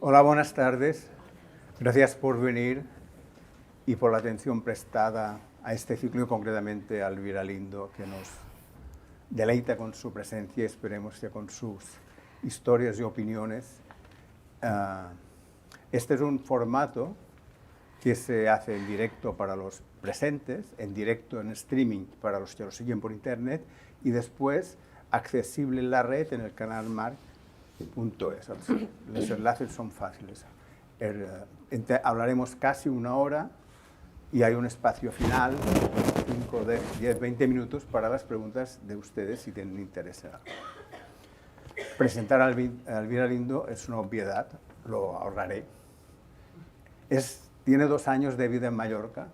Hola, buenas tardes. Gracias por venir y por la atención prestada a este ciclo y concretamente a Elvira Lindo, que nos deleita con su presencia y esperemos que con sus historias y opiniones. Este es un formato que se hace en directo para los presentes, en directo en streaming para los que lo siguen por internet y después accesible en la red en el canal Marc.es. Los enlaces son fáciles. Hablaremos casi una hora y hay un espacio final, 5, 10, 20 minutos para las preguntas de ustedes si tienen interés. Presentar a Elvira Lindo es una obviedad, lo ahorraré. Tiene 2 años de vida en Mallorca,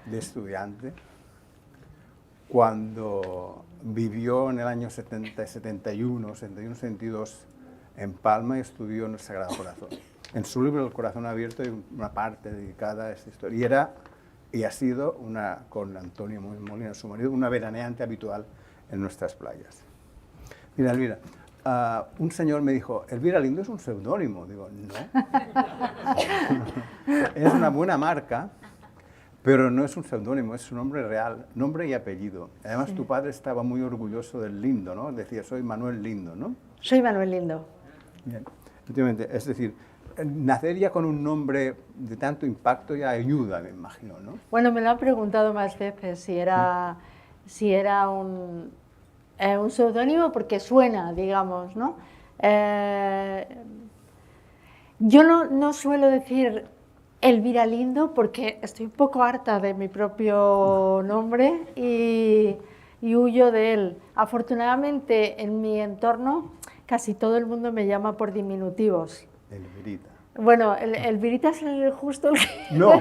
de estudiante. Cuando vivió en el año 70, 71, 72 en Palma y estudió en el Sagrado Corazón. En su libro El Corazón Abierto hay una parte dedicada a esta historia. Y ha sido, con Antonio Molina, su marido, una veraneante habitual en nuestras playas. Mira, Elvira, un señor me dijo, Elvira Lindo es un seudónimo. Digo, no. Es una buena marca, pero no es un seudónimo, es su nombre real, nombre y apellido. Además, sí. Tu padre estaba muy orgulloso del Lindo, ¿no? Decía, soy Manuel Lindo, ¿no? Soy Manuel Lindo. Bien, efectivamente, es decir, nacer ya con un nombre de tanto impacto ya ayuda, me imagino, ¿no? Bueno, me lo han preguntado más veces si era un seudónimo porque suena, digamos, ¿no? Yo no suelo decir Elvira Lindo porque estoy un poco harta de mi propio nombre y huyo de él. Afortunadamente, en mi entorno casi todo el mundo me llama por diminutivos. Elvirita. Bueno, Elvirita es el justo el que... No,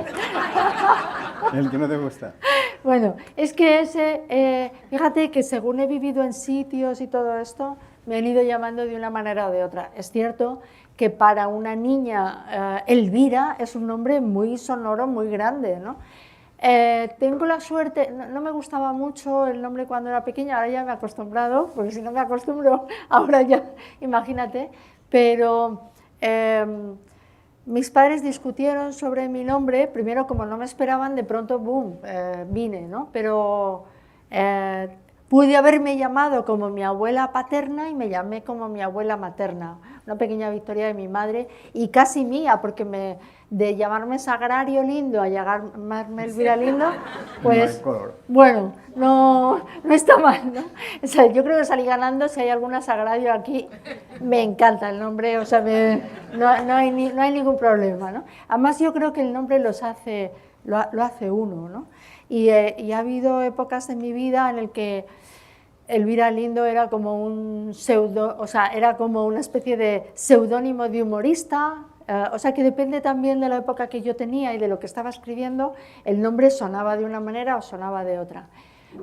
el que no te gusta. Bueno, es que fíjate que según he vivido en sitios y todo esto, me han ido llamando de una manera o de otra. Es cierto que para una niña, Elvira es un nombre muy sonoro, muy grande, ¿no? Tengo la suerte, no me gustaba mucho el nombre cuando era pequeña, ahora ya me he acostumbrado, porque si no me acostumbro, ahora ya, imagínate, pero mis padres discutieron sobre mi nombre, primero como no me esperaban, de pronto, boom, vine, ¿no? Pero pude haberme llamado como mi abuela paterna y me llamé como mi abuela materna, una pequeña victoria de mi madre y casi mía, porque de llamarme Sagrario Lindo a llamarme Elvira Lindo, pues bueno, no está mal, ¿no? O sea, yo creo que salí ganando. Si hay alguna Sagrario aquí, me encanta el nombre, o sea, no hay ningún problema, ¿no? Además yo creo que el nombre lo hace uno, ¿no? Y ha habido épocas en mi vida en el que Elvira Lindo era como era como una especie de seudónimo de humorista, o sea que depende también de la época que yo tenía y de lo que estaba escribiendo, el nombre sonaba de una manera o sonaba de otra.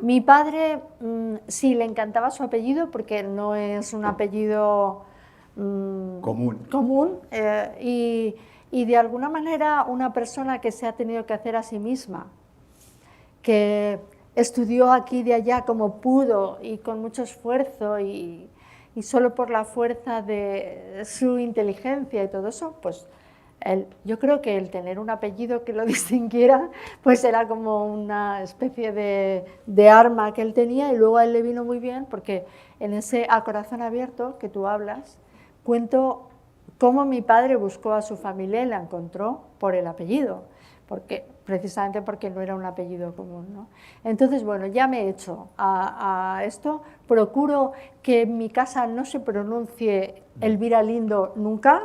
Mi padre sí le encantaba su apellido porque no es un apellido común y de alguna manera una persona que se ha tenido que hacer a sí misma, que estudió aquí y de allá como pudo y con mucho esfuerzo y solo por la fuerza de su inteligencia y todo eso, pues yo creo que el tener un apellido que lo distinguiera, pues era como una especie de arma que él tenía y luego a él le vino muy bien porque en ese A Corazón Abierto que tú hablas, cuento cómo mi padre buscó a su familia y la encontró por el apellido, precisamente porque no era un apellido común, ¿no? Entonces, bueno, ya me he hecho a esto, procuro que en mi casa no se pronuncie Elvira Lindo nunca,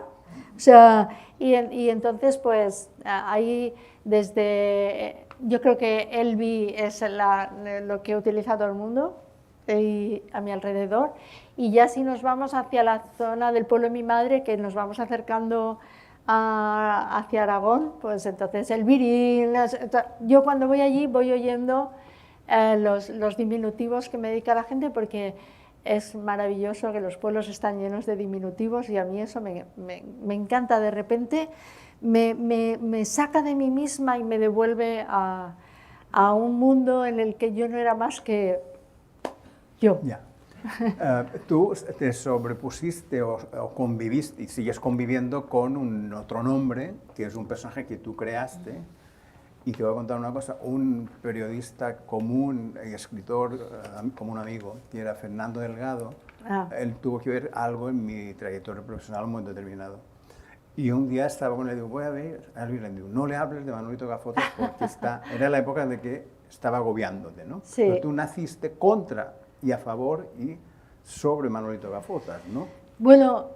o sea, y entonces pues ahí yo creo que Elvi es lo que utiliza todo el mundo a mi alrededor, y ya si nos vamos hacia la zona del pueblo de mi madre, que nos vamos acercando hacia Aragón, pues entonces el virín, yo cuando voy allí voy oyendo los diminutivos que me dedica la gente porque es maravilloso que los pueblos están llenos de diminutivos y a mí eso me encanta. De repente me saca de mí misma y me devuelve a un mundo en el que yo no era más que yo. Ya. Tú te sobrepusiste o conviviste y sigues conviviendo con un otro nombre, que es un personaje que tú creaste. Y te voy a contar una cosa, un periodista común, escritor, como un amigo, que era Fernando Delgado, él tuvo que ver algo en mi trayectoria profesional muy determinado. Y un día estaba con él y digo, voy a ver, le digo, no le hables de Manolito Gafotas porque era la época de que estaba agobiándote, ¿no? Sí. Pero tú naciste contra y a favor y sobre Manolito Gafotas, ¿no? Bueno,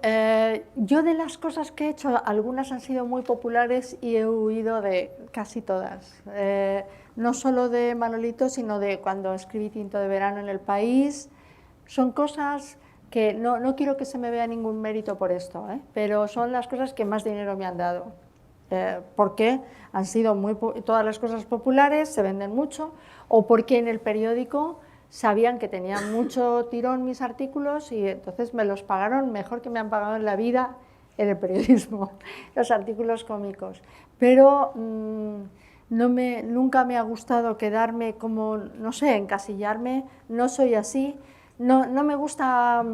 yo de las cosas que he hecho, algunas han sido muy populares y he huido de casi todas. No solo de Manolito, sino de cuando escribí Tinto de verano en El País. Son cosas que no quiero que se me vea ningún mérito por esto, pero son las cosas que más dinero me han dado. Porque han sido todas las cosas populares, se venden mucho, o porque en el periódico sabían que tenían mucho tirón mis artículos y entonces me los pagaron mejor que me han pagado en la vida en el periodismo, los artículos cómicos. Pero nunca me ha gustado quedarme como, no sé, encasillarme, no soy así, no me gusta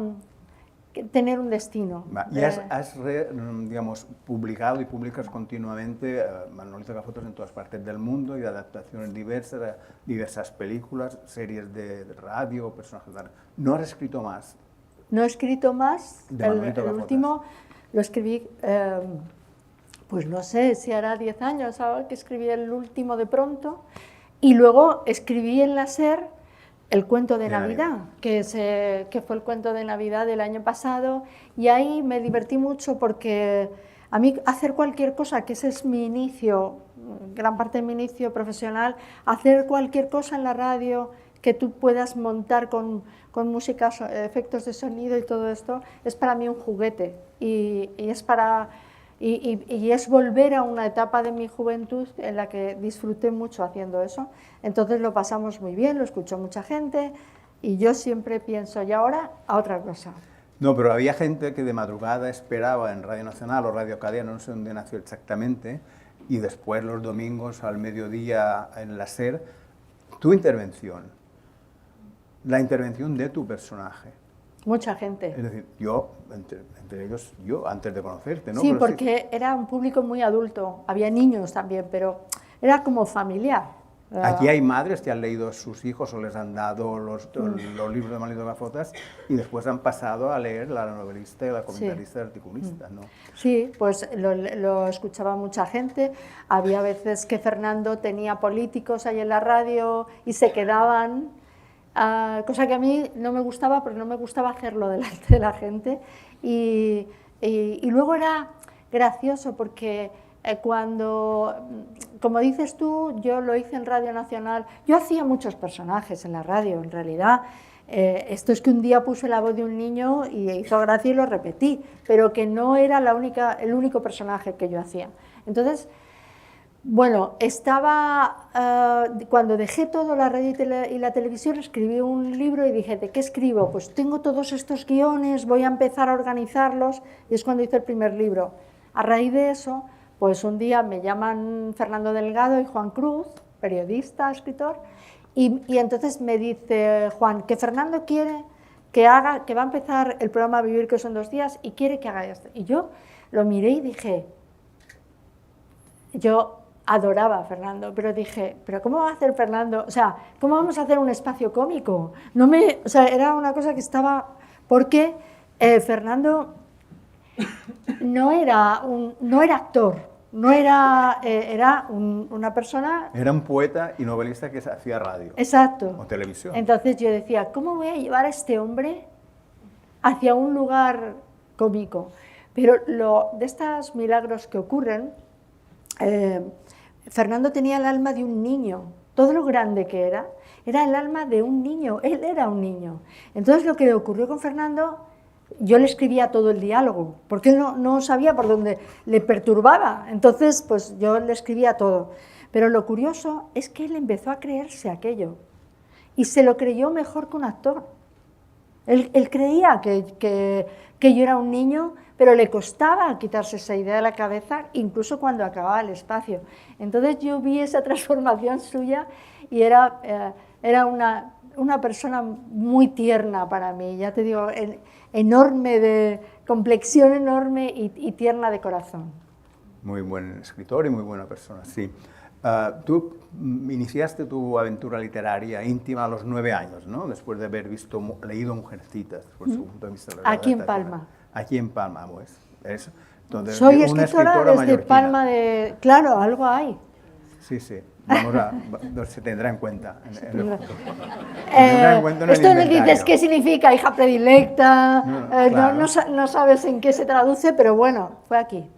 tener un destino. Y has digamos, publicado y publicas continuamente Manolito Gafotas en todas partes del mundo y adaptaciones diversas, diversas películas, series de radio, personajes de... ¿No has escrito más? No he escrito más. De Manolito Gafotas. El último lo escribí, pues no sé si hará 10 años ahora que escribí el último de pronto, y luego escribí en la SER el cuento de Navidad, que fue el cuento de Navidad del año pasado, y ahí me divertí mucho porque a mí hacer cualquier cosa, que ese es mi inicio, gran parte de mi inicio profesional, hacer cualquier cosa en la radio que tú puedas montar con música, efectos de sonido y todo esto, es para mí un juguete y es volver a una etapa de mi juventud en la que disfruté mucho haciendo eso. Entonces lo pasamos muy bien, lo escuchó mucha gente y yo siempre pienso, y ahora a otra cosa. No, pero había gente que de madrugada esperaba en Radio Nacional o Radio Cadena, no sé dónde nació exactamente, y después los domingos al mediodía en la SER, tu intervención, la intervención de tu personaje. Mucha gente. Es decir, yo, entre ellos, yo, antes de conocerte, ¿no? Sí, pero porque sí, era un público muy adulto, había niños también, pero era como familiar. aquí hay madres que han leído a sus hijos o les han dado los libros de Manolito Gafotas y después han pasado a leer la novelista, la comentarista, el articulista, ¿no? Sí, pues lo escuchaba mucha gente. Había veces que Fernando tenía políticos ahí en la radio y se quedaban, cosa que a mí no me gustaba porque no me gustaba hacerlo delante de la gente. Y luego era gracioso porque cuando, como dices tú, yo lo hice en Radio Nacional, yo hacía muchos personajes en la radio, en realidad. Esto es que un día puse la voz de un niño y hizo gracia y lo repetí, pero que no era el único personaje que yo hacía. Entonces, bueno, cuando dejé todo, la radio y la televisión, escribí un libro y dije, ¿de qué escribo? Pues tengo todos estos guiones, voy a empezar a organizarlos, y es cuando hice el primer libro. A raíz de eso, pues un día me llaman Fernando Delgado y Juan Cruz, periodista, escritor, y entonces me dice Juan que Fernando quiere que va a empezar el programa Vivir, que son 2 días, y quiere que haga esto. Y yo lo miré y dije, yo adoraba a Fernando, pero dije, ¿pero cómo va a hacer Fernando? O sea, ¿cómo vamos a hacer un espacio cómico? O sea, era una cosa que estaba... Porque Fernando no era actor, era una persona... Era un poeta y novelista que hacía radio. Exacto. O televisión. Entonces yo decía, ¿cómo voy a llevar a este hombre hacia un lugar cómico? Pero de estos milagros que ocurren, Fernando tenía el alma de un niño. Todo lo grande que era el alma de un niño. Él era un niño. Entonces lo que ocurrió con Fernando, yo le escribía todo el diálogo, porque él no sabía por dónde le perturbaba. Entonces, pues yo le escribía todo. Pero lo curioso es que él empezó a creerse aquello. Y se lo creyó mejor que un actor. Él creía que yo era un niño, pero le costaba quitarse esa idea de la cabeza, incluso cuando acababa el espacio. Entonces yo vi esa transformación suya y era una persona muy tierna para mí, ya te digo, enorme, de complexión enorme y tierna de corazón. Muy buen escritor y muy buena persona, sí. Tú iniciaste tu aventura literaria íntima a los 9 años, ¿no? Después de haber leído Mujercitas, por su punto de vista. Aquí en Palma. Aquí en Palma, pues. Entonces, soy una escritora desde mallorquina. Palma de... Claro, algo hay. Sí, sí. Se tendrá en cuenta. Esto me dices qué significa hija predilecta, claro. no sabes en qué se traduce, pero bueno, fue aquí.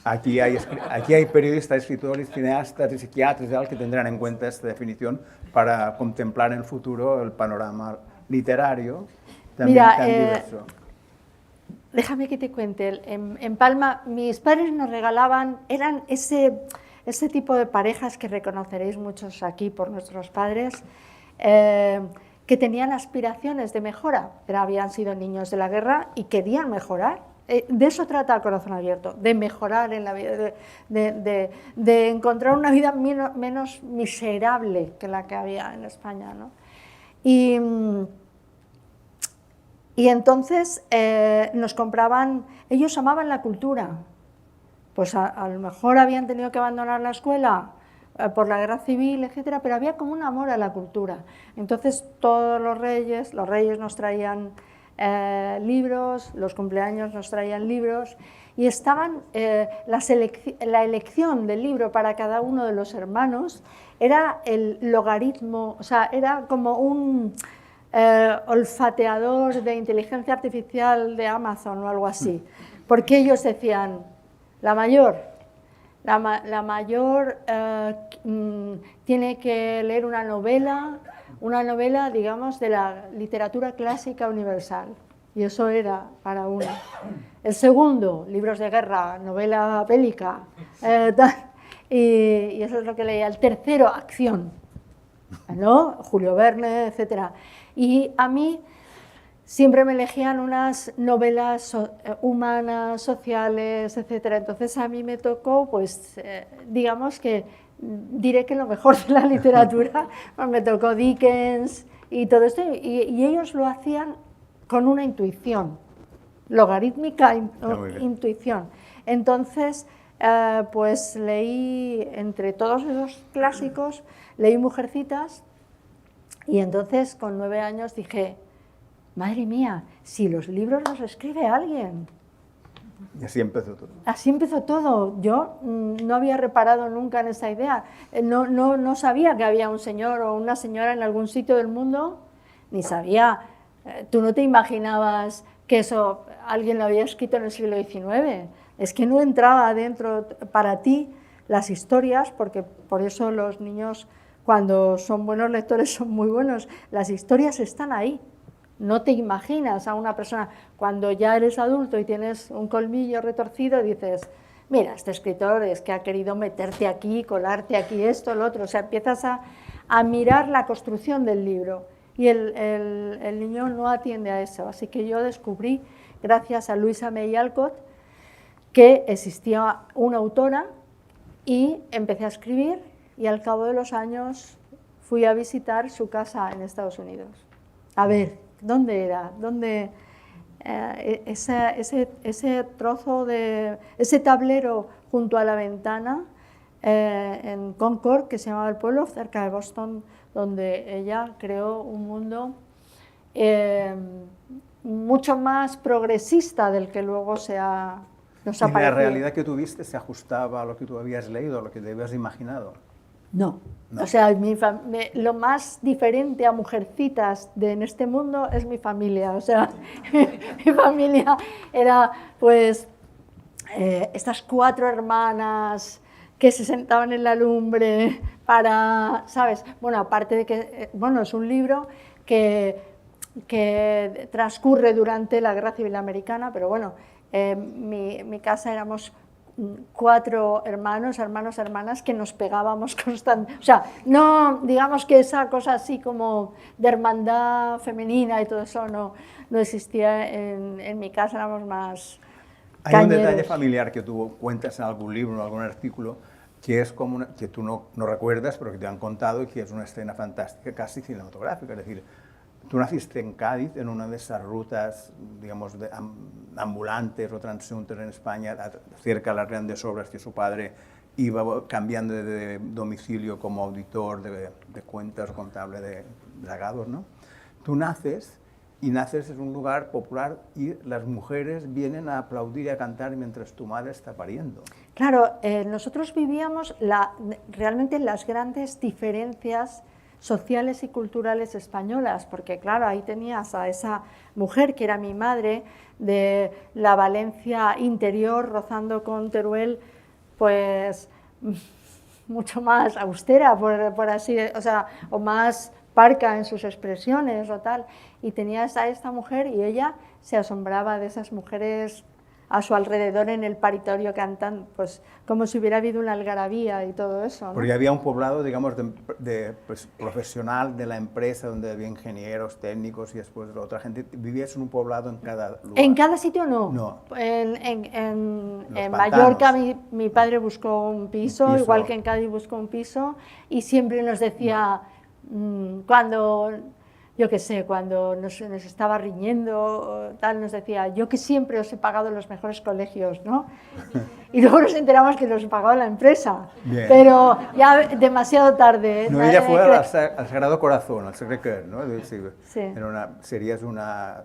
Aquí hay periodistas, escritores, cineastas y psiquiatras que tendrán en cuenta esta definición para contemplar en el futuro el panorama literario también tan diverso. Déjame que te cuente, en Palma mis padres nos regalaban, eran ese tipo de parejas que reconoceréis muchos aquí por nuestros padres, que tenían aspiraciones de mejora, pero habían sido niños de la guerra y querían mejorar. De eso trata El corazón abierto, de mejorar en la vida, de encontrar una vida menos miserable que la que había en España, ¿no? Y entonces nos compraban, ellos amaban la cultura, pues a lo mejor habían tenido que abandonar la escuela por la guerra civil, etcétera, pero había como un amor a la cultura. Entonces todos los reyes nos traían libros, los cumpleaños nos traían libros y estaban, la elección del libro para cada uno de los hermanos era el logaritmo, o sea, era como un olfateador de inteligencia artificial de Amazon o algo así, porque ellos decían, la mayor tiene que leer una novela, digamos, de la literatura clásica universal, y eso era para uno. El segundo, libros de guerra, novela bélica, y eso es lo que leía. El tercero, acción, ¿no? Julio Verne, etc. Y a mí siempre me elegían unas novelas humanas, sociales, etc. Entonces a mí me tocó, pues, digamos que diré que lo mejor de la literatura, me tocó Dickens y todo esto, y ellos lo hacían con una intuición, logarítmica intuición. Entonces, pues leí, entre todos esos clásicos, leí Mujercitas, y entonces con 9 años dije, madre mía, si los libros los escribe alguien. Y así empezó todo. Así empezó todo. Yo no había reparado nunca en esa idea. No sabía que había un señor o una señora en algún sitio del mundo, ni sabía. Tú no te imaginabas que eso alguien lo había escrito en el siglo XIX. Es que no entraba dentro para ti las historias, porque por eso los niños, cuando son buenos lectores, son muy buenos. Las historias están ahí. No te imaginas a una persona, cuando ya eres adulto y tienes un colmillo retorcido, dices, mira, este escritor es que ha querido meterte aquí, colarte aquí, esto, lo otro. O sea, empiezas a mirar la construcción del libro y el niño no atiende a eso. Así que yo descubrí, gracias a Louisa May Alcott, que existía una autora y empecé a escribir, y al cabo de los años fui a visitar su casa en Estados Unidos. A ver, ¿dónde era? ¿Dónde ese trozo ese tablero junto a la ventana en Concord, que se llamaba El Pueblo, cerca de Boston, donde ella creó un mundo mucho más progresista del que luego nos ha parecido. ¿Y la realidad que tuviste se ajustaba a lo que tú habías leído, a lo que te habías imaginado? No. O sea, lo más diferente a Mujercitas en este mundo es mi familia. O sea, mi familia era, pues, estas 4 hermanas que se sentaban en la lumbre para, ¿sabes? Bueno, aparte de que, bueno, es un libro que transcurre durante la Guerra Civil Americana, pero bueno, mi casa éramos 4 hermanos, hermanas que nos pegábamos constantemente. O sea, no digamos que esa cosa así como de hermandad femenina y todo eso no existía en mi casa, éramos más cañeros. Hay un detalle familiar que tú cuentas en algún libro, en algún artículo, que es como que tú no recuerdas, pero que te han contado y que es una escena fantástica, casi cinematográfica. Es decir, tú naciste en Cádiz, en una de esas rutas, digamos, ambulantes o transeúntes en España, cerca de las grandes obras que su padre iba cambiando de domicilio como auditor de cuentas o contable de dragados, ¿no? Tú naces y naces en un lugar popular y las mujeres vienen a aplaudir y a cantar mientras tu madre está pariendo. Claro, nosotros vivíamos realmente las grandes diferencias sociales y culturales españolas, porque claro, ahí tenías a esa mujer que era mi madre, de la Valencia interior, rozando con Teruel, pues mucho más austera, por así, o sea, o más parca en sus expresiones o tal, y tenías a esta mujer y ella se asombraba de esas mujeres a su alrededor en el paritorio cantando, pues como si hubiera habido una algarabía y todo eso, ¿no? Porque había un poblado, digamos, pues, profesional de la empresa, donde había ingenieros, técnicos y después otra gente. ¿Vivías en un poblado en cada lugar? En cada sitio no. No. En Mallorca mi padre buscó un piso, igual que en Cádiz buscó un piso, y siempre nos decía, cuando... yo qué sé, cuando nos estaba riñendo, tal, nos decía, yo que siempre os he pagado los mejores colegios, ¿no? Y luego nos enteramos que los pagaba la empresa, Bien. Pero ya demasiado tarde. No, ella fue al Sagrado Corazón, al Sacré-Cœur, ¿no? Sí. Serías una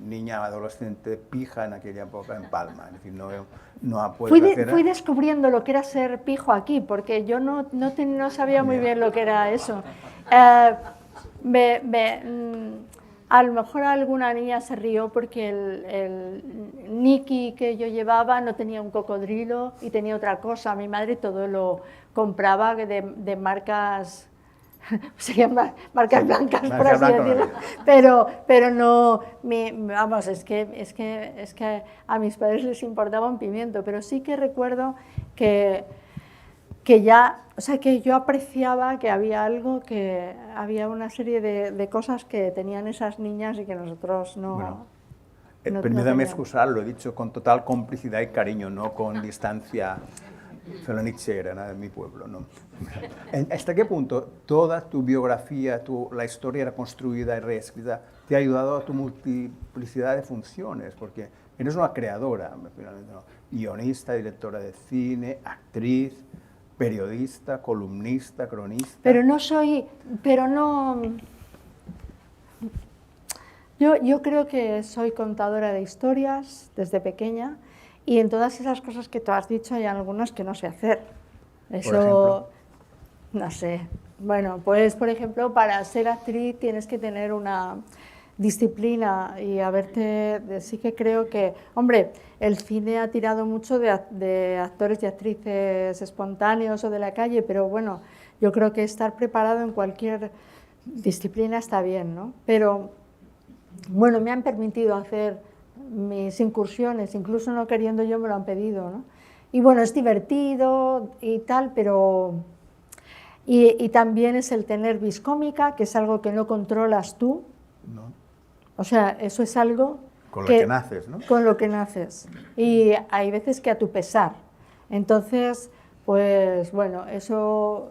niña adolescente pija en aquella época en Palma, es decir, Fui descubriendo lo que era ser pijo aquí, porque yo no sabía muy bien lo que era eso. A lo mejor alguna niña se rió porque el Niki que yo llevaba no tenía un cocodrilo y tenía otra cosa. Mi madre todo lo compraba de marcas, serían marcas blancas, por así decirlo. Pero no, vamos, es que a mis padres les importaba un pimiento, pero sí que recuerdo que ya, o sea, que yo apreciaba que había algo, que había una serie de cosas que tenían esas niñas y que nosotros no... Bueno, permítame excusar, lo he dicho con total complicidad y cariño, no con distancia felonichera, ¿no? De mi pueblo, ¿no? ¿Hasta qué punto toda tu biografía, la historia era construida y reescrita, te ha ayudado a tu multiplicidad de funciones? Porque eres una creadora, finalmente, ¿no? Guionista, directora de cine, actriz, periodista, columnista, cronista. Yo creo que soy contadora de historias desde pequeña, y en todas esas cosas que tú has dicho hay algunas que no sé hacer. Eso, por ejemplo, no sé. Bueno, pues por ejemplo, para ser actriz tienes que tener una disciplina y sí que creo que, hombre, el cine ha tirado mucho de actores y actrices espontáneos o de la calle, pero bueno, yo creo que estar preparado en cualquier disciplina está bien, ¿no? Pero bueno, me han permitido hacer mis incursiones, incluso no queriendo yo me lo han pedido, ¿no? Y bueno, es divertido y tal, pero... Y también es el tener vis cómica, que es algo que no controlas tú. No. O sea, eso es algo... Con lo que naces, ¿no? Con lo que naces. Y hay veces que a tu pesar. Entonces, pues bueno, eso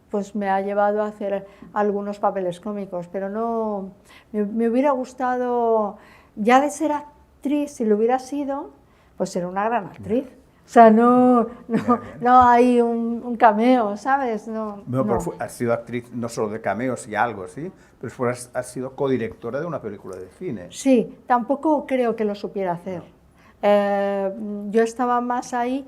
pues me ha llevado a hacer algunos papeles cómicos, pero no... Me hubiera gustado, ya de ser actriz, si lo hubiera sido, pues ser una gran actriz. O sea, no hay un cameo, ¿sabes? No. Pero has sido actriz no solo de cameos y algo, ¿sí? Pero has sido codirectora de una película de cine. Sí, tampoco creo que lo supiera hacer. Yo estaba más ahí,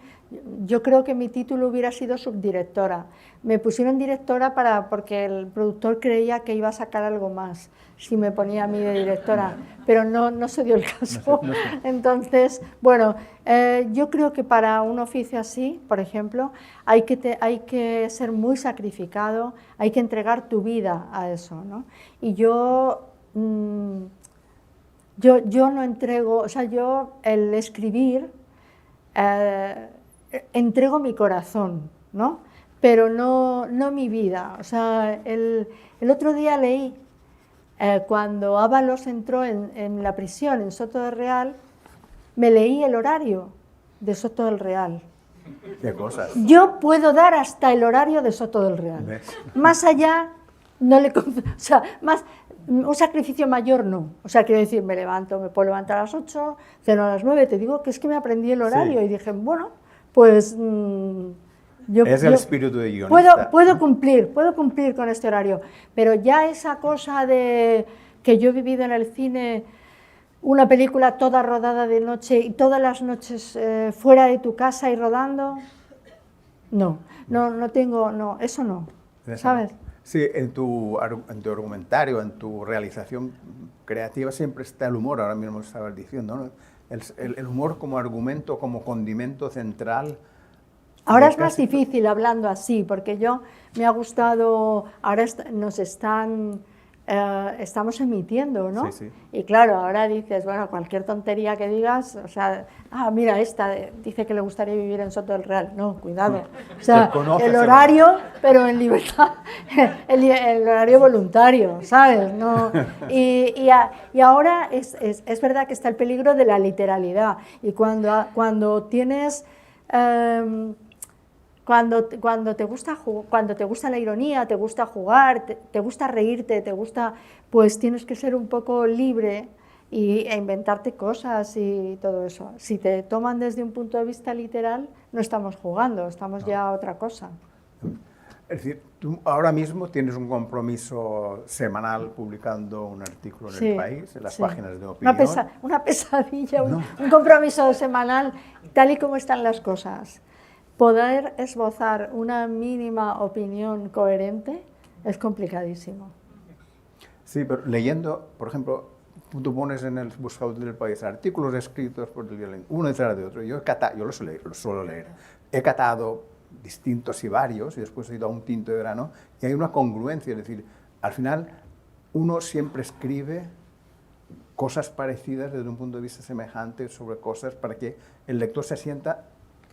yo creo que mi título hubiera sido subdirectora. Me pusieron directora porque el productor creía que iba a sacar algo más si me ponía a mí de directora, pero no se dio el caso. No sé. Entonces, bueno, yo creo que para un oficio así, por ejemplo, hay que ser muy sacrificado, hay que entregar tu vida a eso, ¿no? Y yo no entrego, o sea, yo el escribir, entrego mi corazón, ¿no? Pero no mi vida. O sea, el otro día leí, cuando Ábalos entró en la prisión en Soto del Real, me leí el horario de Soto del Real. ¿Qué cosas? Yo puedo dar hasta el horario de Soto del Real. ¿Ves? Más allá, no le... O sea, un sacrificio mayor no. O sea, quiero decir, me puedo levantar a las 8, ceno a las 9, te digo que es que me aprendí el horario Sí. y dije, bueno, pues... Es el espíritu de guionista. puedo cumplir con este horario, pero ya esa cosa de que yo he vivido en el cine una película toda rodada de noche y todas las noches fuera de tu casa y rodando, no tengo, eso no, ¿sabes? Sí, en tu argumentario, en tu realización creativa siempre está el humor, ahora mismo estabas diciendo, ¿no? El humor como argumento, como condimento central. Ahora es más difícil hablando así, porque me ha gustado, ahora estamos emitiendo, ¿no? Sí, sí. Y claro, ahora dices, bueno, cualquier tontería que digas, o sea, mira, esta dice que le gustaría vivir en Soto del Real. No, cuidado. O sea, el horario, pero en libertad, el horario voluntario, ¿sabes? No, y ahora es verdad que está el peligro de la literalidad. Y cuando tienes... Cuando te gusta la ironía, te gusta jugar, te gusta reírte, pues tienes que ser un poco libre e inventarte cosas y todo eso. Si te toman desde un punto de vista literal, no estamos jugando, estamos ya a otra cosa. Es decir, tú ahora mismo tienes un compromiso semanal publicando un artículo en El País, en las páginas de opinión. Una pesadilla, un compromiso semanal, tal y como están las cosas. Poder esbozar una mínima opinión coherente es complicadísimo. Sí, pero leyendo, por ejemplo, tú pones en el buscador del País artículos escritos por el violín, uno detrás de otro. Yo lo suelo leer. He catado distintos y varios, y después he ido a un tinto de grano, y hay una congruencia, es decir, al final uno siempre escribe cosas parecidas desde un punto de vista semejante sobre cosas para que el lector se sienta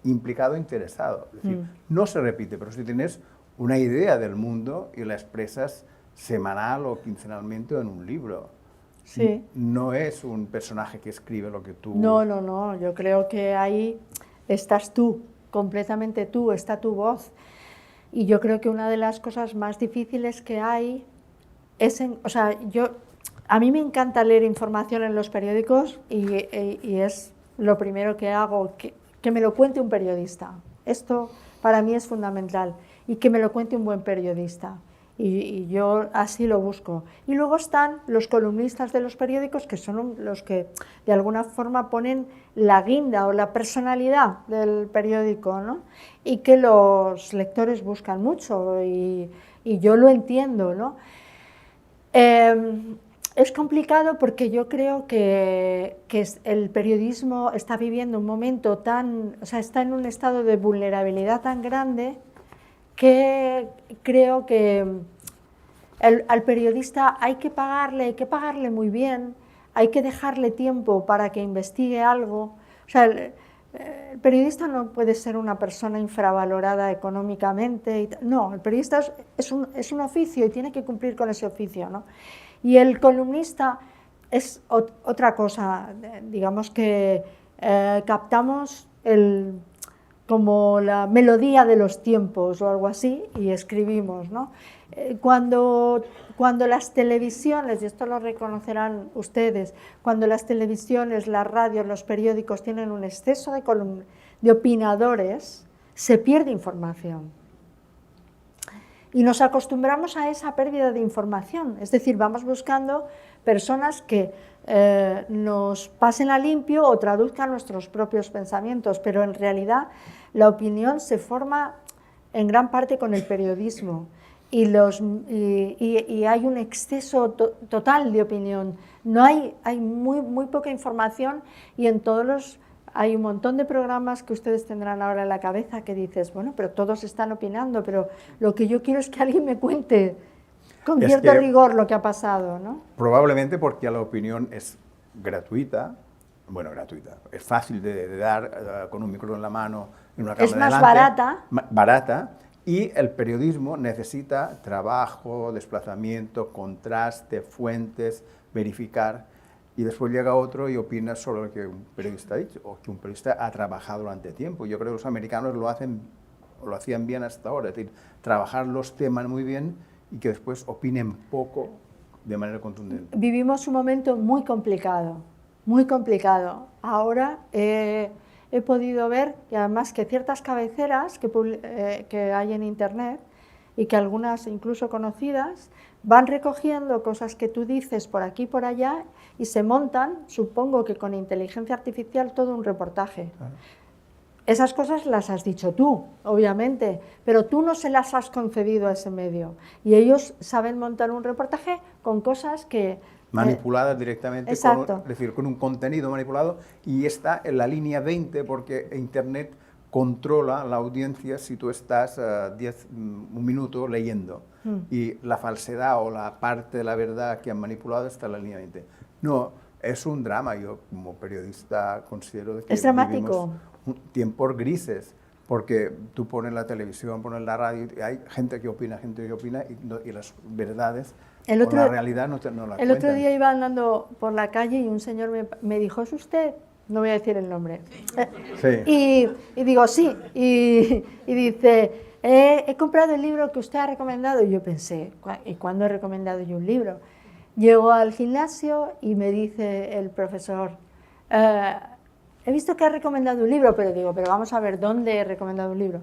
implicado, interesado. Es decir, no se repite, pero si tienes una idea del mundo y la expresas semanal o quincenalmente o en un libro. Sí. No es un personaje que escribe lo que tú... No, yo creo que ahí estás tú, completamente tú, está tu voz. Y yo creo que una de las cosas más difíciles que hay es... a mí me encanta leer información en los periódicos y es lo primero que hago, que me lo cuente un periodista. Esto para mí es fundamental. Y que me lo cuente un buen periodista. Y yo así lo busco. Y luego están los columnistas de los periódicos, que son los que de alguna forma ponen la guinda o la personalidad del periódico, ¿no? Y que los lectores buscan mucho y yo lo entiendo, ¿no? Es complicado porque yo creo que el periodismo está viviendo un momento está en un estado de vulnerabilidad tan grande que creo que al periodista hay que pagarle muy bien, hay que dejarle tiempo para que investigue algo. O sea, el periodista no puede ser una persona infravalorada económicamente. No, el periodista es un oficio y tiene que cumplir con ese oficio, ¿no? Y el columnista es otra cosa, digamos que captamos como la melodía de los tiempos o algo así y escribimos, ¿no? Cuando las televisiones, y esto lo reconocerán ustedes, cuando las televisiones, las radios, los periódicos tienen un exceso de opinadores, se pierde información. Y nos acostumbramos a esa pérdida de información, es decir, vamos buscando personas que nos pasen a limpio o traduzcan nuestros propios pensamientos, pero en realidad la opinión se forma en gran parte con el periodismo y hay un exceso total de opinión. Hay muy poca información y hay un montón de programas que ustedes tendrán ahora en la cabeza que dices, bueno, pero todos están opinando, pero lo que yo quiero es que alguien me cuente con cierto rigor lo que ha pasado, ¿no? Probablemente porque la opinión es gratuita, es fácil de dar con un micro en la mano, en una cámara delante. Es más barata, y el periodismo necesita trabajo, desplazamiento, contraste, fuentes, verificar. y después llega otro y opina sobre lo que un periodista ha dicho, o que un periodista ha trabajado durante tiempo. Yo creo que los americanos lo hacían bien hasta ahora, es decir, trabajar los temas muy bien y que después opinen poco de manera contundente. Vivimos un momento muy complicado, muy complicado. Ahora he podido ver, y además que ciertas cabeceras que hay en Internet, y que algunas incluso conocidas, van recogiendo cosas que tú dices por aquí y por allá y se montan, supongo que con inteligencia artificial, todo un reportaje. Claro. Esas cosas las has dicho tú, obviamente, pero tú no se las has concedido a ese medio. Y ellos saben montar un reportaje con cosas que... manipuladas directamente, es decir, con un contenido manipulado, y está en la línea 20 porque Internet controla la audiencia si tú estás un minuto leyendo y la falsedad o la parte de la verdad que han manipulado está en la línea 20. No, es un drama. Yo como periodista considero que es dramático. Tiempos grises, porque tú pones la televisión, pones la radio y hay gente que opina y las verdades o la realidad no la cuentan. El otro día iba andando por la calle y un señor me dijo, ¿es usted? No voy a decir el nombre. Sí. Y digo, sí. Y dice, he comprado el libro que usted ha recomendado. Y yo pensé, ¿y cuándo he recomendado yo un libro? Llego al gimnasio y me dice el profesor, he visto que ha recomendado un libro, pero vamos a ver, ¿dónde he recomendado un libro?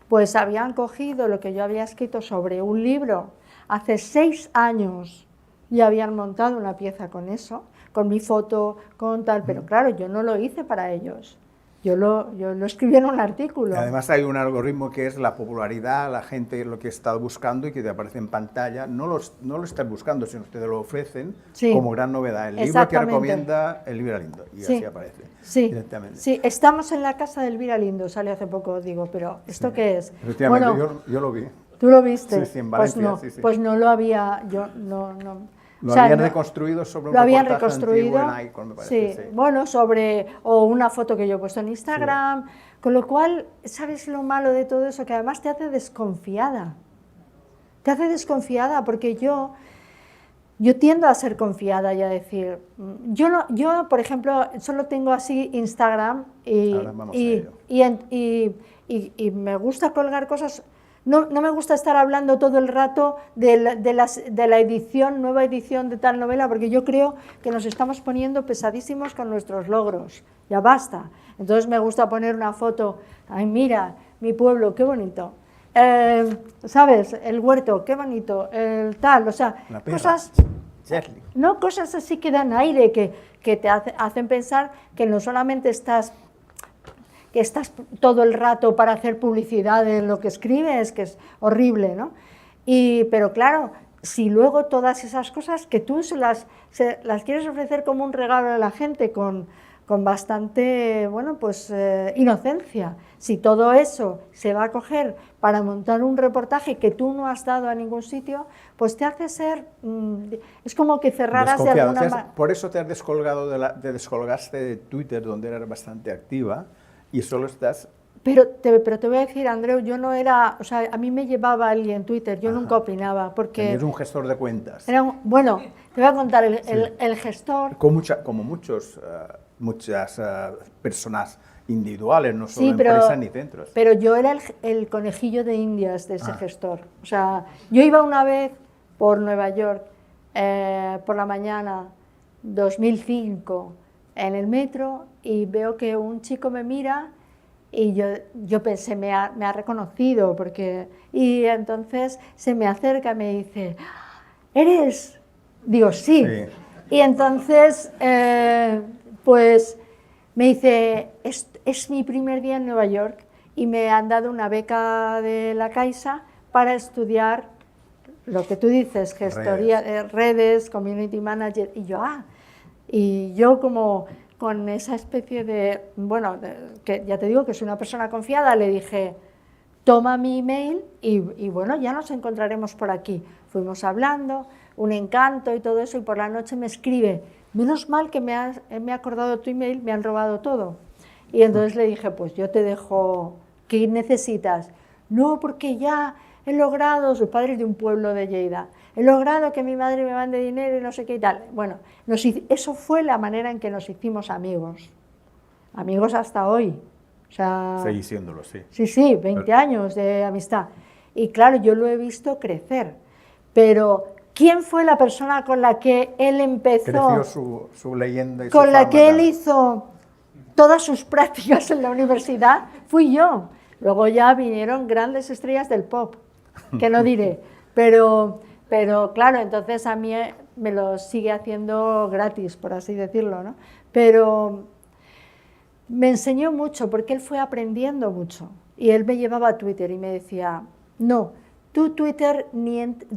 Pues habían cogido lo que yo había escrito sobre un libro hace 6 años y habían montado una pieza con eso, con mi foto, con tal, pero claro, yo no lo hice para ellos. Yo lo escribí en un artículo. Y además hay un algoritmo que es la popularidad, la gente lo que está buscando y que te aparece en pantalla. No lo estás buscando, sino que te lo ofrecen como gran novedad. El libro que recomienda Elvira Lindo, y así aparece directamente. Sí, estamos en la casa de Elvira Lindo, sale hace poco, digo, pero ¿esto qué es? Efectivamente, bueno, yo lo vi. ¿Tú lo viste? Sí, en Valencia, pues no lo había, yo no... Lo habían reconstruido sobre un reportaje antiguo en Icon, me parece. Sí, bueno, o una foto que yo he puesto en Instagram, con lo cual, ¿sabes lo malo de todo eso? Que además te hace desconfiada. Te hace desconfiada porque yo tiendo a ser confiada y a decir, yo por ejemplo, solo tengo así Instagram y me gusta colgar cosas. No me gusta estar hablando todo el rato de la edición, nueva edición de tal novela, porque yo creo que nos estamos poniendo pesadísimos con nuestros logros. Ya basta. Entonces me gusta poner una foto, ay mira, mi pueblo, qué bonito. ¿Sabes? El huerto, qué bonito. El tal, o sea, cosas... No, cosas así que dan aire, que te hacen pensar que no solamente estás todo el rato para hacer publicidad en lo que escribes, que es horrible, ¿no? Pero claro, si luego todas esas cosas que tú las quieres ofrecer como un regalo a la gente con bastante, bueno, pues inocencia, si todo eso se va a coger para montar un reportaje que tú no has dado a ningún sitio, pues te hace ser, es como que cerraras de alguna manera. Por eso te descolgaste de Twitter, donde eras bastante activa, y solo estás... Pero te voy a decir, Andreu, yo no era... O sea, a mí me llevaba alguien Twitter, yo nunca opinaba, porque... Tenías un gestor de cuentas. Bueno, te voy a contar, el gestor... Como muchas personas individuales, no solo empresas ni centros. Pero yo era el conejillo de Indias de ese gestor. O sea, yo iba una vez por Nueva York, por la mañana, 2005, en el metro, y veo que un chico me mira y yo pensé, me ha reconocido, y entonces se me acerca y me dice, ¿eres? Digo, sí. Y entonces, pues me dice, es mi primer día en Nueva York y me han dado una beca de la Caixa para estudiar lo que tú dices, gestoría, redes, community manager, y yo como con esa especie de, bueno, que ya te digo que soy una persona confiada, le dije, toma mi email y bueno, ya nos encontraremos por aquí. Fuimos hablando, un encanto y todo eso, y por la noche me escribe, menos mal que me he acordado tu email, me han robado todo. Y entonces le dije, pues yo te dejo, ¿qué necesitas? No, porque ya he logrado, su padre es de un pueblo de Lleida, he logrado que mi madre me mande dinero y no sé qué y tal. Bueno, eso fue la manera en que nos hicimos amigos. Amigos hasta hoy. O sea, seguís siéndolo, sí. Sí, 20 años de amistad. Y claro, yo lo he visto crecer. Pero, ¿quién fue la persona con la que él empezó? Creció su leyenda y su con la fama, que él claro. hizo todas sus prácticas en la universidad, fui yo. Luego ya vinieron grandes estrellas del pop, que no diré. Pero claro, entonces a mí me lo sigue haciendo gratis, por así decirlo, ¿no? Pero me enseñó mucho, porque él fue aprendiendo mucho. Y él me llevaba a Twitter y me decía, no, tú Twitter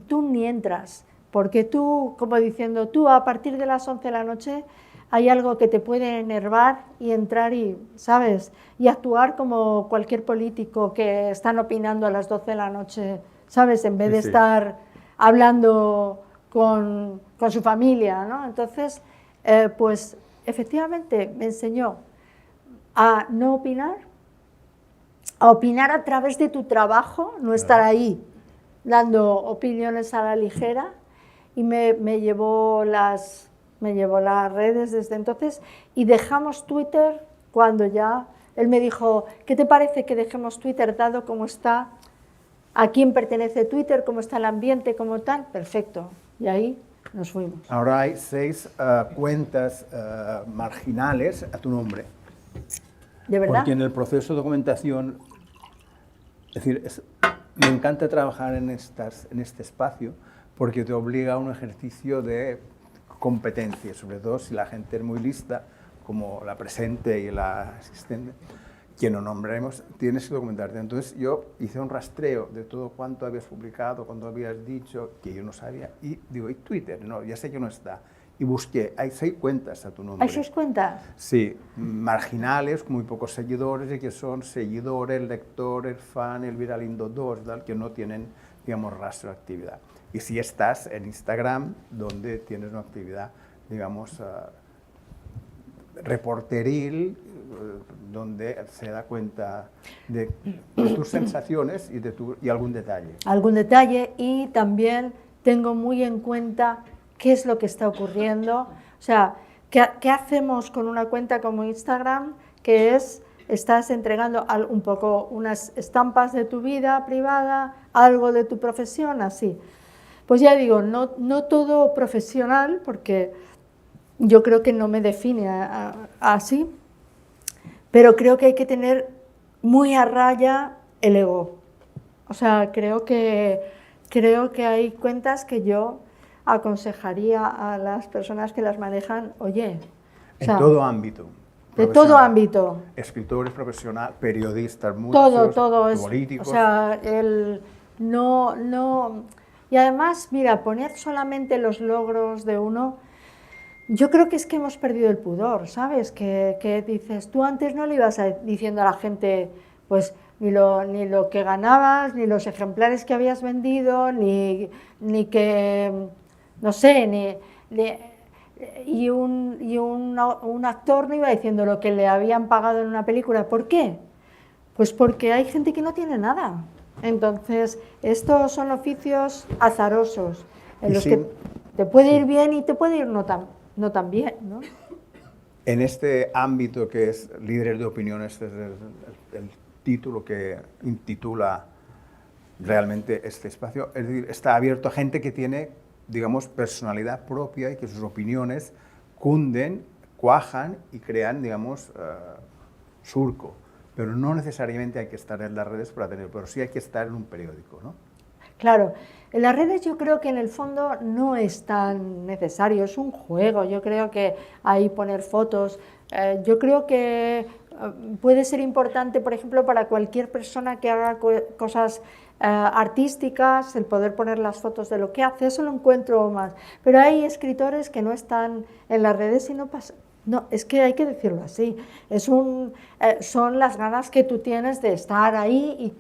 tú ni entras, porque tú, como diciendo, tú a partir de las 11 de la noche hay algo que te puede enervar y entrar y, ¿sabes? Y actuar como cualquier político que están opinando a las 12 de la noche, ¿sabes? En vez de estar hablando con su familia, ¿no? Entonces, pues efectivamente me enseñó a no opinar, a opinar a través de tu trabajo, no estar ahí dando opiniones a la ligera, y me llevó las redes desde entonces, y dejamos Twitter cuando ya él me dijo, ¿qué te parece que dejemos Twitter dado cómo está? ¿A quién pertenece Twitter? ¿Cómo está el ambiente? ¿Cómo tal? Perfecto. Y ahí nos fuimos. Ahora hay 6 cuentas marginales a tu nombre. ¿De verdad? Porque en el proceso de documentación, es decir, me encanta trabajar en este espacio porque te obliga a un ejercicio de competencia, sobre todo si la gente es muy lista, como la presente y la asistente, quien no nombraremos, tienes que documentarte. Entonces yo hice un rastreo de todo cuánto habías publicado, cuánto habías dicho, que yo no sabía, y digo, ¿y Twitter? No, ya sé que no está. Y busqué, hay 6 cuentas a tu nombre. ¿Hay 6 cuentas? Sí, marginales, con muy pocos seguidores, y que son seguidores, lectores, fan, el Viralindo 2, que no tienen, digamos, rastro de actividad. Y si estás en Instagram, donde tienes una actividad, digamos, reporteril, donde se da cuenta de tus sensaciones y algún detalle. Algún detalle, y también tengo muy en cuenta qué es lo que está ocurriendo. O sea, ¿qué hacemos con una cuenta como Instagram? Que estás entregando un poco unas estampas de tu vida privada, algo de tu profesión, así. Pues ya digo, no todo profesional, porque yo creo que no me define así, pero creo que hay que tener muy a raya el ego. O sea, creo que hay cuentas que yo aconsejaría a las personas que las manejan, oye... En todo ámbito. De todo ámbito. Escritores, profesionales, periodistas, músicos, políticos... O sea, y además, mira, poner solamente los logros de uno, yo creo que es que hemos perdido el pudor, ¿sabes? Que dices, tú antes no le ibas diciendo a la gente, pues, ni lo que ganabas, ni los ejemplares que habías vendido, ni que, no sé, y un actor no iba diciendo lo que le habían pagado en una película. ¿Por qué? Pues porque hay gente que no tiene nada. Entonces, estos son oficios azarosos, en los que te puede ir bien y te puede ir no tan bien, ¿no? En este ámbito que es líderes de opinión, este es el título que intitula realmente este espacio, es decir, está abierto a gente que tiene, digamos, personalidad propia y que sus opiniones cunden, cuajan y crean, digamos, surco. Pero no necesariamente hay que estar en las redes para tenerlo, pero sí hay que estar en un periódico, ¿no? Claro, en las redes yo creo que en el fondo no es tan necesario, es un juego. Yo creo que ahí poner fotos, yo creo que puede ser importante, por ejemplo, para cualquier persona que haga cosas artísticas, el poder poner las fotos de lo que hace, eso lo encuentro más. Pero hay escritores que no están en las redes y no pasa. No, es que hay que decirlo así, son las ganas que tú tienes de estar ahí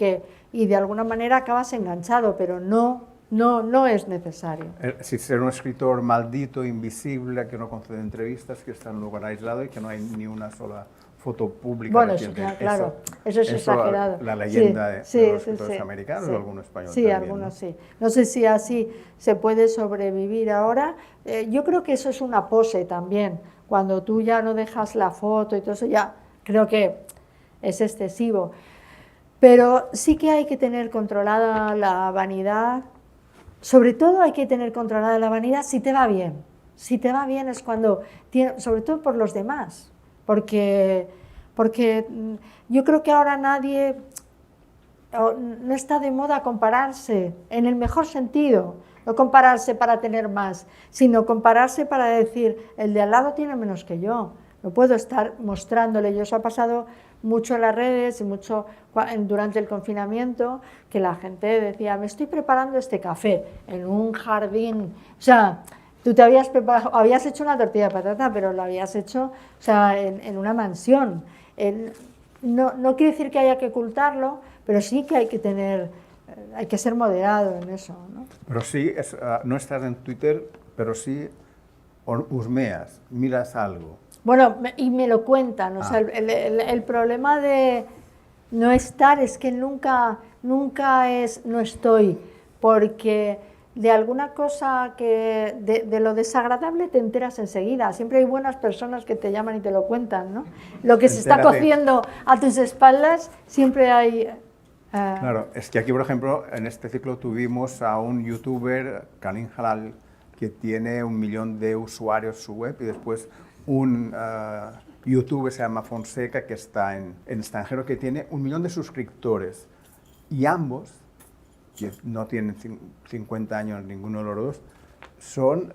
y de alguna manera acabas enganchado, pero no no es necesario. Si ser un escritor maldito, invisible, que no concede entrevistas, que está en un lugar aislado y que no hay ni una sola foto pública. Bueno, sí, claro, eso es exagerado. La leyenda de los escritores americanos o algunos españoles. Sí, también, algunos sí. No sé si así se puede sobrevivir ahora. Yo creo que eso es una pose también. Cuando tú ya no dejas la foto y todo eso, ya creo que es excesivo. Pero sí que hay que tener controlada la vanidad. Sobre todo hay que tener controlada la vanidad si te va bien. Si te va bien es cuando, sobre todo por los demás. Porque yo creo que ahora nadie, no está de moda compararse, en el mejor sentido, no compararse para tener más, sino compararse para decir, el de al lado tiene menos que yo, no puedo estar mostrándole. Yo eso ha pasado mucho en las redes y mucho durante el confinamiento, que la gente decía, me estoy preparando este café en un jardín, o sea, tú te habías preparado, habías hecho una tortilla de patata, pero lo habías hecho, o sea, en una mansión. No quiere decir que haya que ocultarlo, pero sí que hay que tener, hay que ser moderado en eso, ¿no? Pero sí, no estás en Twitter, pero sí husmeas, miras algo. Bueno, y me lo cuentan, o sea, el problema de no estar es que nunca es no estoy, porque de alguna cosa que de lo desagradable te enteras enseguida. Siempre hay buenas personas que te llaman y te lo cuentan, ¿no? Lo que se está cociendo a tus espaldas, siempre hay... Claro, es que aquí, por ejemplo, en este ciclo tuvimos a un youtuber, Karim Halal, que tiene 1 millón de usuarios en su web, y después un youtuber se llama Fonseca, que está en extranjero, que tiene 1 millón de suscriptores. Y ambos, que no tienen 50 años ninguno de los dos, son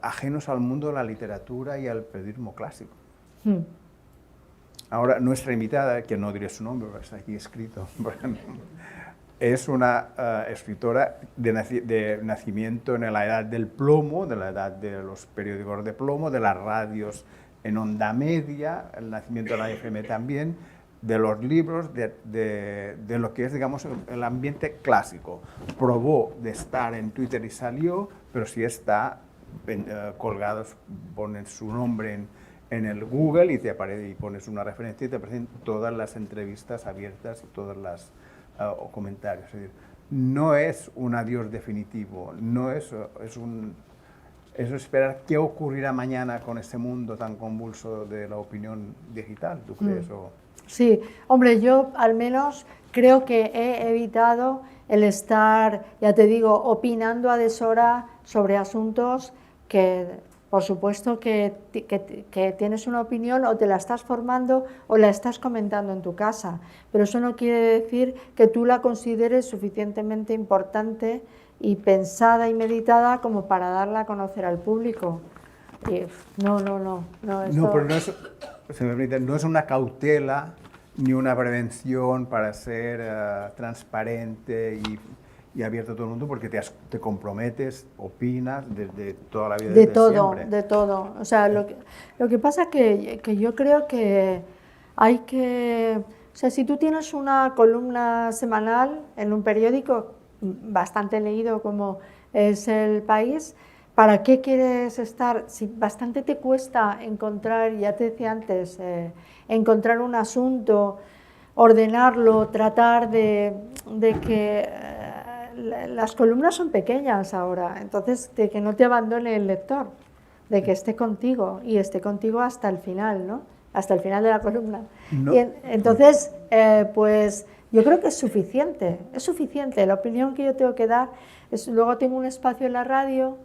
ajenos al mundo de la literatura y al periodismo clásico. Ahora, nuestra invitada, que no diré su nombre, porque está aquí escrito, es una escritora de nacimiento en la edad del plomo, de la edad de los periódicos de plomo, de las radios en onda media, el nacimiento de la FM también, de los libros, de lo que es, digamos, el ambiente clásico. Probó de estar en Twitter y salió, pero sí está colgados, pones su nombre en el Google y te aparece, y pones una referencia y te aparecen todas las entrevistas abiertas y todas las comentarios. Es decir, no es un adiós definitivo, no es esperar qué ocurrirá mañana con este mundo tan convulso de la opinión digital, ¿tú crees? Sí, hombre, yo al menos creo que he evitado el estar, ya te digo, opinando a deshora sobre asuntos que, por supuesto, que tienes una opinión o te la estás formando o la estás comentando en tu casa, pero eso no quiere decir que tú la consideres suficientemente importante y pensada y meditada como para darla a conocer al público. Y, no. No, pero no es, se me permite, no es una cautela ni una prevención para ser transparente y abierto a todo el mundo, porque te comprometes, opinas desde toda la vida. De todo, siempre. De todo. O sea, lo que pasa es que yo creo que hay que... O sea, si tú tienes una columna semanal en un periódico bastante leído como es El País, ¿para qué quieres estar? Si bastante te cuesta encontrar, ya te decía antes, encontrar un asunto, ordenarlo, tratar de que... las columnas son pequeñas ahora, entonces de que no te abandone el lector, de que esté contigo y esté contigo hasta el final, ¿no? Hasta el final de la columna. No. Y entonces, pues yo creo que es suficiente, la opinión que yo tengo que dar. Luego tengo un espacio en la radio,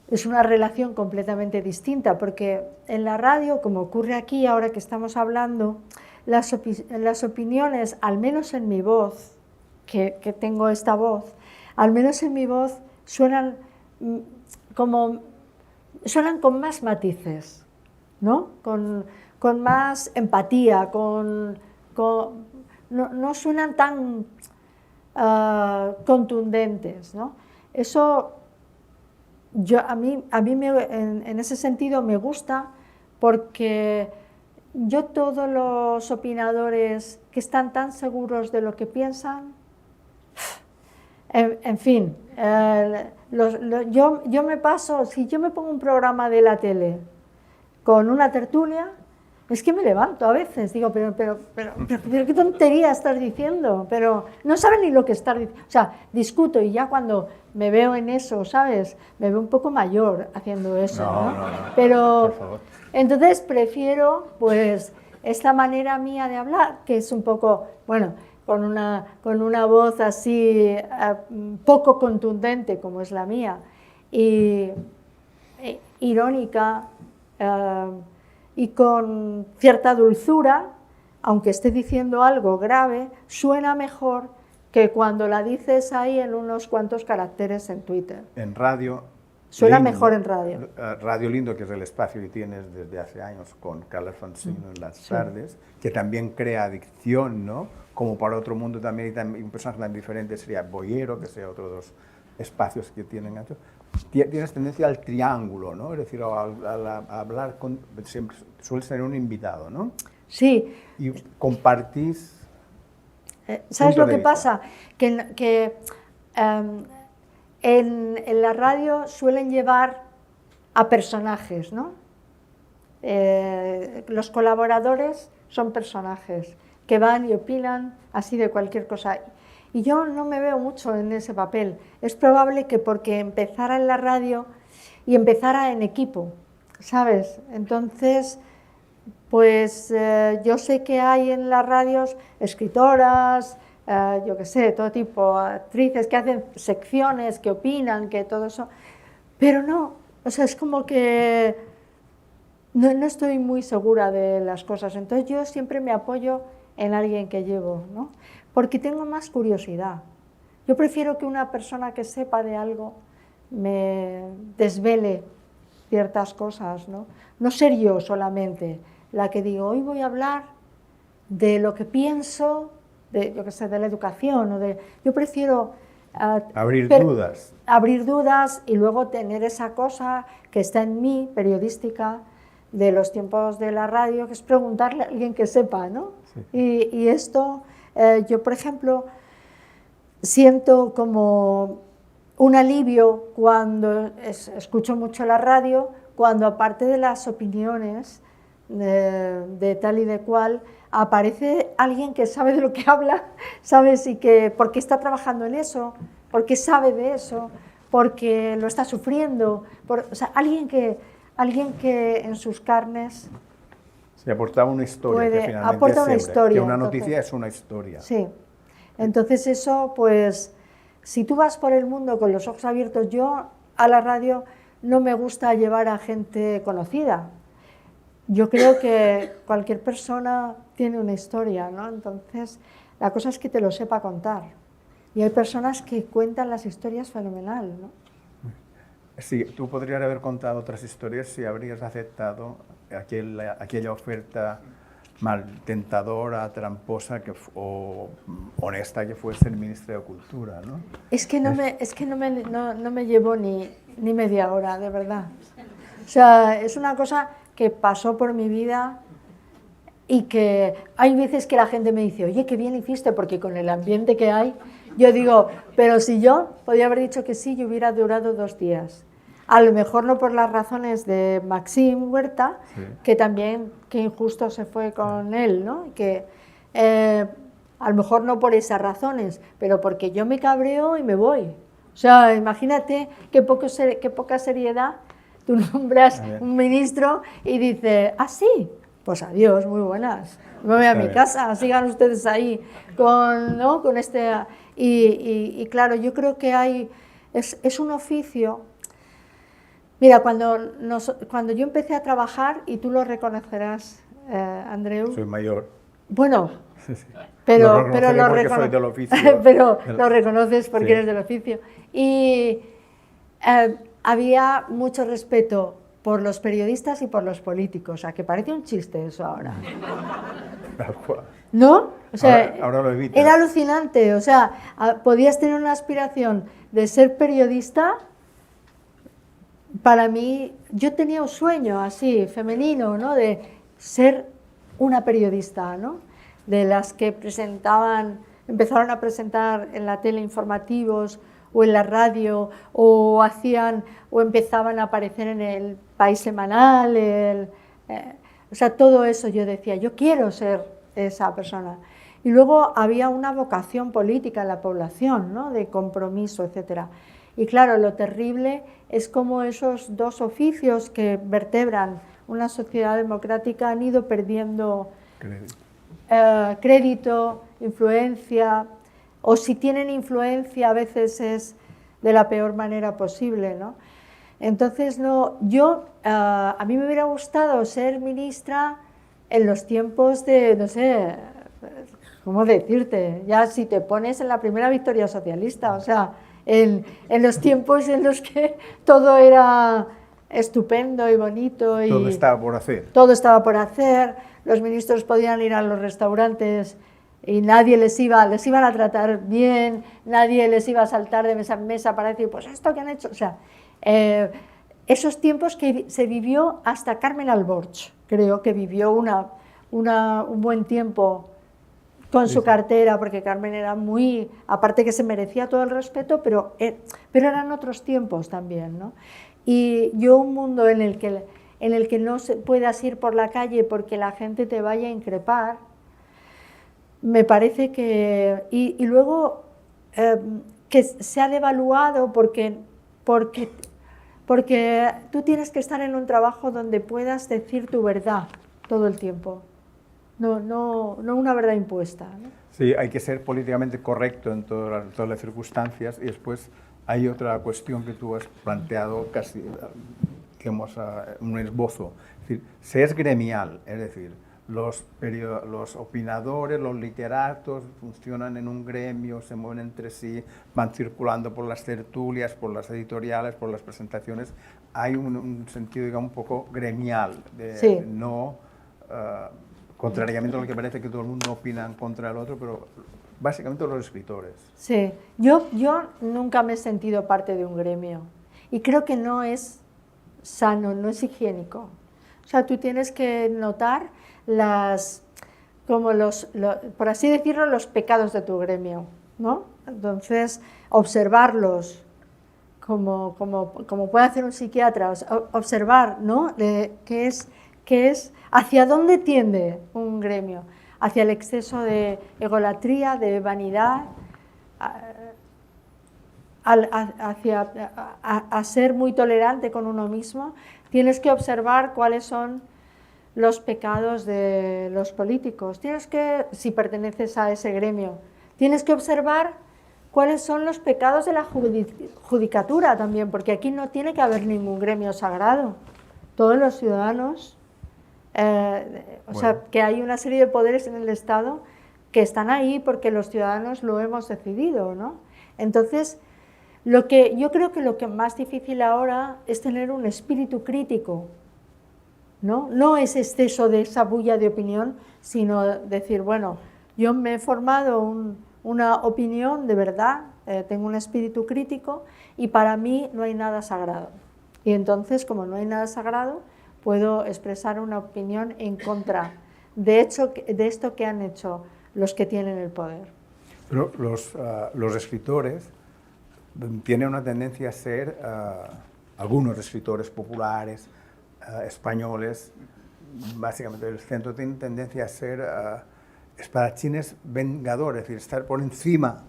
es una relación completamente distinta, porque en la radio, como ocurre aquí ahora que estamos hablando, las opiniones, al menos en mi voz, que tengo esta voz, al menos en mi voz suenan con más matices, ¿no? Con más empatía, no suenan tan contundentes, ¿no? Eso a mí en ese sentido me gusta, porque yo todos los opinadores que están tan seguros de lo que piensan, En fin, yo me paso, si yo me pongo un programa de la tele con una tertulia, es que me levanto a veces, digo, pero qué tontería estás diciendo, pero no saben ni lo que estás diciendo, o sea, discuto y ya cuando me veo en eso, ¿sabes? Me veo un poco mayor haciendo eso, ¿no? Pero, por favor. entonces prefiero, pues, esta manera mía de hablar, que es un poco, bueno, con una voz así poco contundente como es la mía, y irónica, y con cierta dulzura, aunque esté diciendo algo grave, suena mejor que cuando la dices ahí en unos cuantos caracteres en Twitter. En radio... Suena Lindo, mejor en radio. Radio Lindo, que es el espacio que tienes desde hace años con Carla Alfonsino en las tardes, que también crea adicción, ¿no? Como para otro mundo también, y un personaje tan diferente sería Boyero, que sea otro de los espacios que tienen. Tienes tendencia al triángulo, ¿no? Es decir, a hablar con... Siempre sueles tener un invitado, ¿no? Sí. Y compartís... ¿Sabes lo que pasa? Que en la radio suelen llevar a personajes, ¿no? Los colaboradores son personajes que van y opinan así de cualquier cosa. Y yo no me veo mucho en ese papel. Es probable que porque empezara en la radio y empezara en equipo, ¿sabes? Entonces, pues yo sé que hay en las radios escritoras, yo qué sé, todo tipo, actrices que hacen secciones, que opinan, que todo eso, pero no, o sea, es como que no estoy muy segura de las cosas, entonces yo siempre me apoyo en alguien que llevo, ¿no? Porque tengo más curiosidad. Yo prefiero que una persona que sepa de algo me desvele ciertas cosas, ¿no? No ser yo solamente la que digo, hoy voy a hablar de lo que pienso, yo qué sé, de la educación, yo prefiero abrir dudas. Abrir dudas y luego tener esa cosa que está en mí, periodística, de los tiempos de la radio, que es preguntarle a alguien que sepa, ¿no? Sí. Y esto, yo por ejemplo, siento como un alivio cuando escucho mucho la radio, cuando aparte de las opiniones de tal y de cual, aparece alguien que sabe de lo que habla, ¿sabes? Y que porque está trabajando en eso, porque sabe de eso, porque lo está sufriendo, o sea, alguien que en sus carnes se aportaba una historia, que finalmente aporta una historia, que una noticia es una historia. Sí, entonces eso, pues, si tú vas por el mundo con los ojos abiertos, yo a la radio no me gusta llevar a gente conocida. Yo creo que cualquier persona tiene una historia, ¿no? Entonces, la cosa es que te lo sepa contar. Y hay personas que cuentan las historias fenomenal, ¿no? Sí, tú podrías haber contado otras historias si habrías aceptado aquella oferta mal tentadora, tramposa o honesta que fue ser ministra de Cultura, ¿no? Es que no me llevó ni media hora, de verdad. O sea, es una cosa que pasó por mi vida y que hay veces que la gente me dice, oye, qué bien hiciste, porque con el ambiente que hay, yo digo, pero si yo podía haber dicho que sí, yo hubiera durado 2 días. A lo mejor no por las razones de Maxim Huerta, sí, que también, que injusto se fue con él, ¿no? Que a lo mejor no por esas razones, pero porque yo me cabreo y me voy. O sea, imagínate qué poca seriedad. Tú nombras un ministro y dices, ah, sí, pues adiós, muy buenas, me voy a mi casa, sigan ustedes ahí ¿no? con este... Y claro, yo creo que es un oficio. Mira, cuando yo empecé a trabajar, y tú lo reconocerás, Andreu. Soy mayor. Pero lo reconoces porque eres del oficio. Y había mucho respeto por los periodistas y por los políticos, o sea, que parece un chiste eso ahora. ¿No? O sea, ahora lo evitas. Era alucinante, o sea, podías tener una aspiración de ser periodista. Para mí, yo tenía un sueño así, femenino, ¿no? De ser una periodista, ¿no? De las que presentaban empezaron a presentar en la tele informativos o en la radio, o empezaban a aparecer en el País Semanal, o sea, todo eso yo decía, yo quiero ser esa persona. Y luego había una vocación política en la población, ¿no? De compromiso, etc. Y claro, lo terrible es cómo esos dos oficios que vertebran una sociedad democrática han ido perdiendo crédito, influencia, o si tienen influencia a veces es de la peor manera posible, ¿no? Entonces, a mí me hubiera gustado ser ministra en los tiempos de, no sé, ¿cómo decirte? Ya si te pones en la primera victoria socialista, o sea, en los tiempos en los que todo era estupendo y bonito. Y todo estaba por hacer. Todo estaba por hacer, los ministros podían ir a los restaurantes y nadie iban a tratar bien, nadie les iba a saltar de mesa en mesa para decir, pues esto que han hecho, o sea, esos tiempos que se vivió hasta Carmen Alborch, creo que vivió un buen tiempo con su cartera, porque Carmen era muy, aparte que se merecía todo el respeto, pero eran otros tiempos también, ¿no? Y yo un mundo en el que no puedas ir por la calle porque la gente te vaya a increpar, me parece que... Y luego que se ha devaluado porque tú tienes que estar en un trabajo donde puedas decir tu verdad todo el tiempo, no una verdad impuesta, ¿no? Sí, hay que ser políticamente correcto en todas las circunstancias, y después hay otra cuestión que tú has planteado casi, un esbozo, es decir, se es gremial, es decir, los opinadores, los literatos funcionan en un gremio, se mueven entre sí, van circulando por las tertulias, por las editoriales, por las presentaciones. Hay un sentido, digamos, un poco gremial, sí. Contrariamente a lo que parece que todo el mundo opina en contra del otro, pero básicamente los escritores. Sí, yo nunca me he sentido parte de un gremio y creo que no es sano, no es higiénico. O sea, tú tienes que notar por así decirlo, los pecados de tu gremio, ¿no? Entonces, observarlos como puede hacer un psiquiatra, observar, ¿no? ¿Qué es, hacia dónde tiende un gremio? Hacia el exceso de egolatría, de vanidad, a ser muy tolerante con uno mismo. Tienes que observar cuáles son los pecados de los políticos. Si perteneces a ese gremio, tienes que observar cuáles son los pecados de la judicatura también, porque aquí no tiene que haber ningún gremio sagrado. Todos los ciudadanos, o sea, que hay una serie de poderes en el Estado que están ahí porque los ciudadanos lo hemos decidido, ¿no? Entonces, yo creo que lo que más difícil ahora es tener un espíritu crítico, ¿no? No es exceso de esa bulla de opinión, sino decir, bueno, yo me he formado una opinión de verdad, tengo un espíritu crítico y para mí no hay nada sagrado. Y entonces, como no hay nada sagrado, puedo expresar una opinión en contra de esto que han hecho los que tienen el poder. Pero los escritores tienen una tendencia a ser, algunos escritores populares, españoles, básicamente del centro, tienen tendencia a ser espadachines vengadores, es decir, estar por encima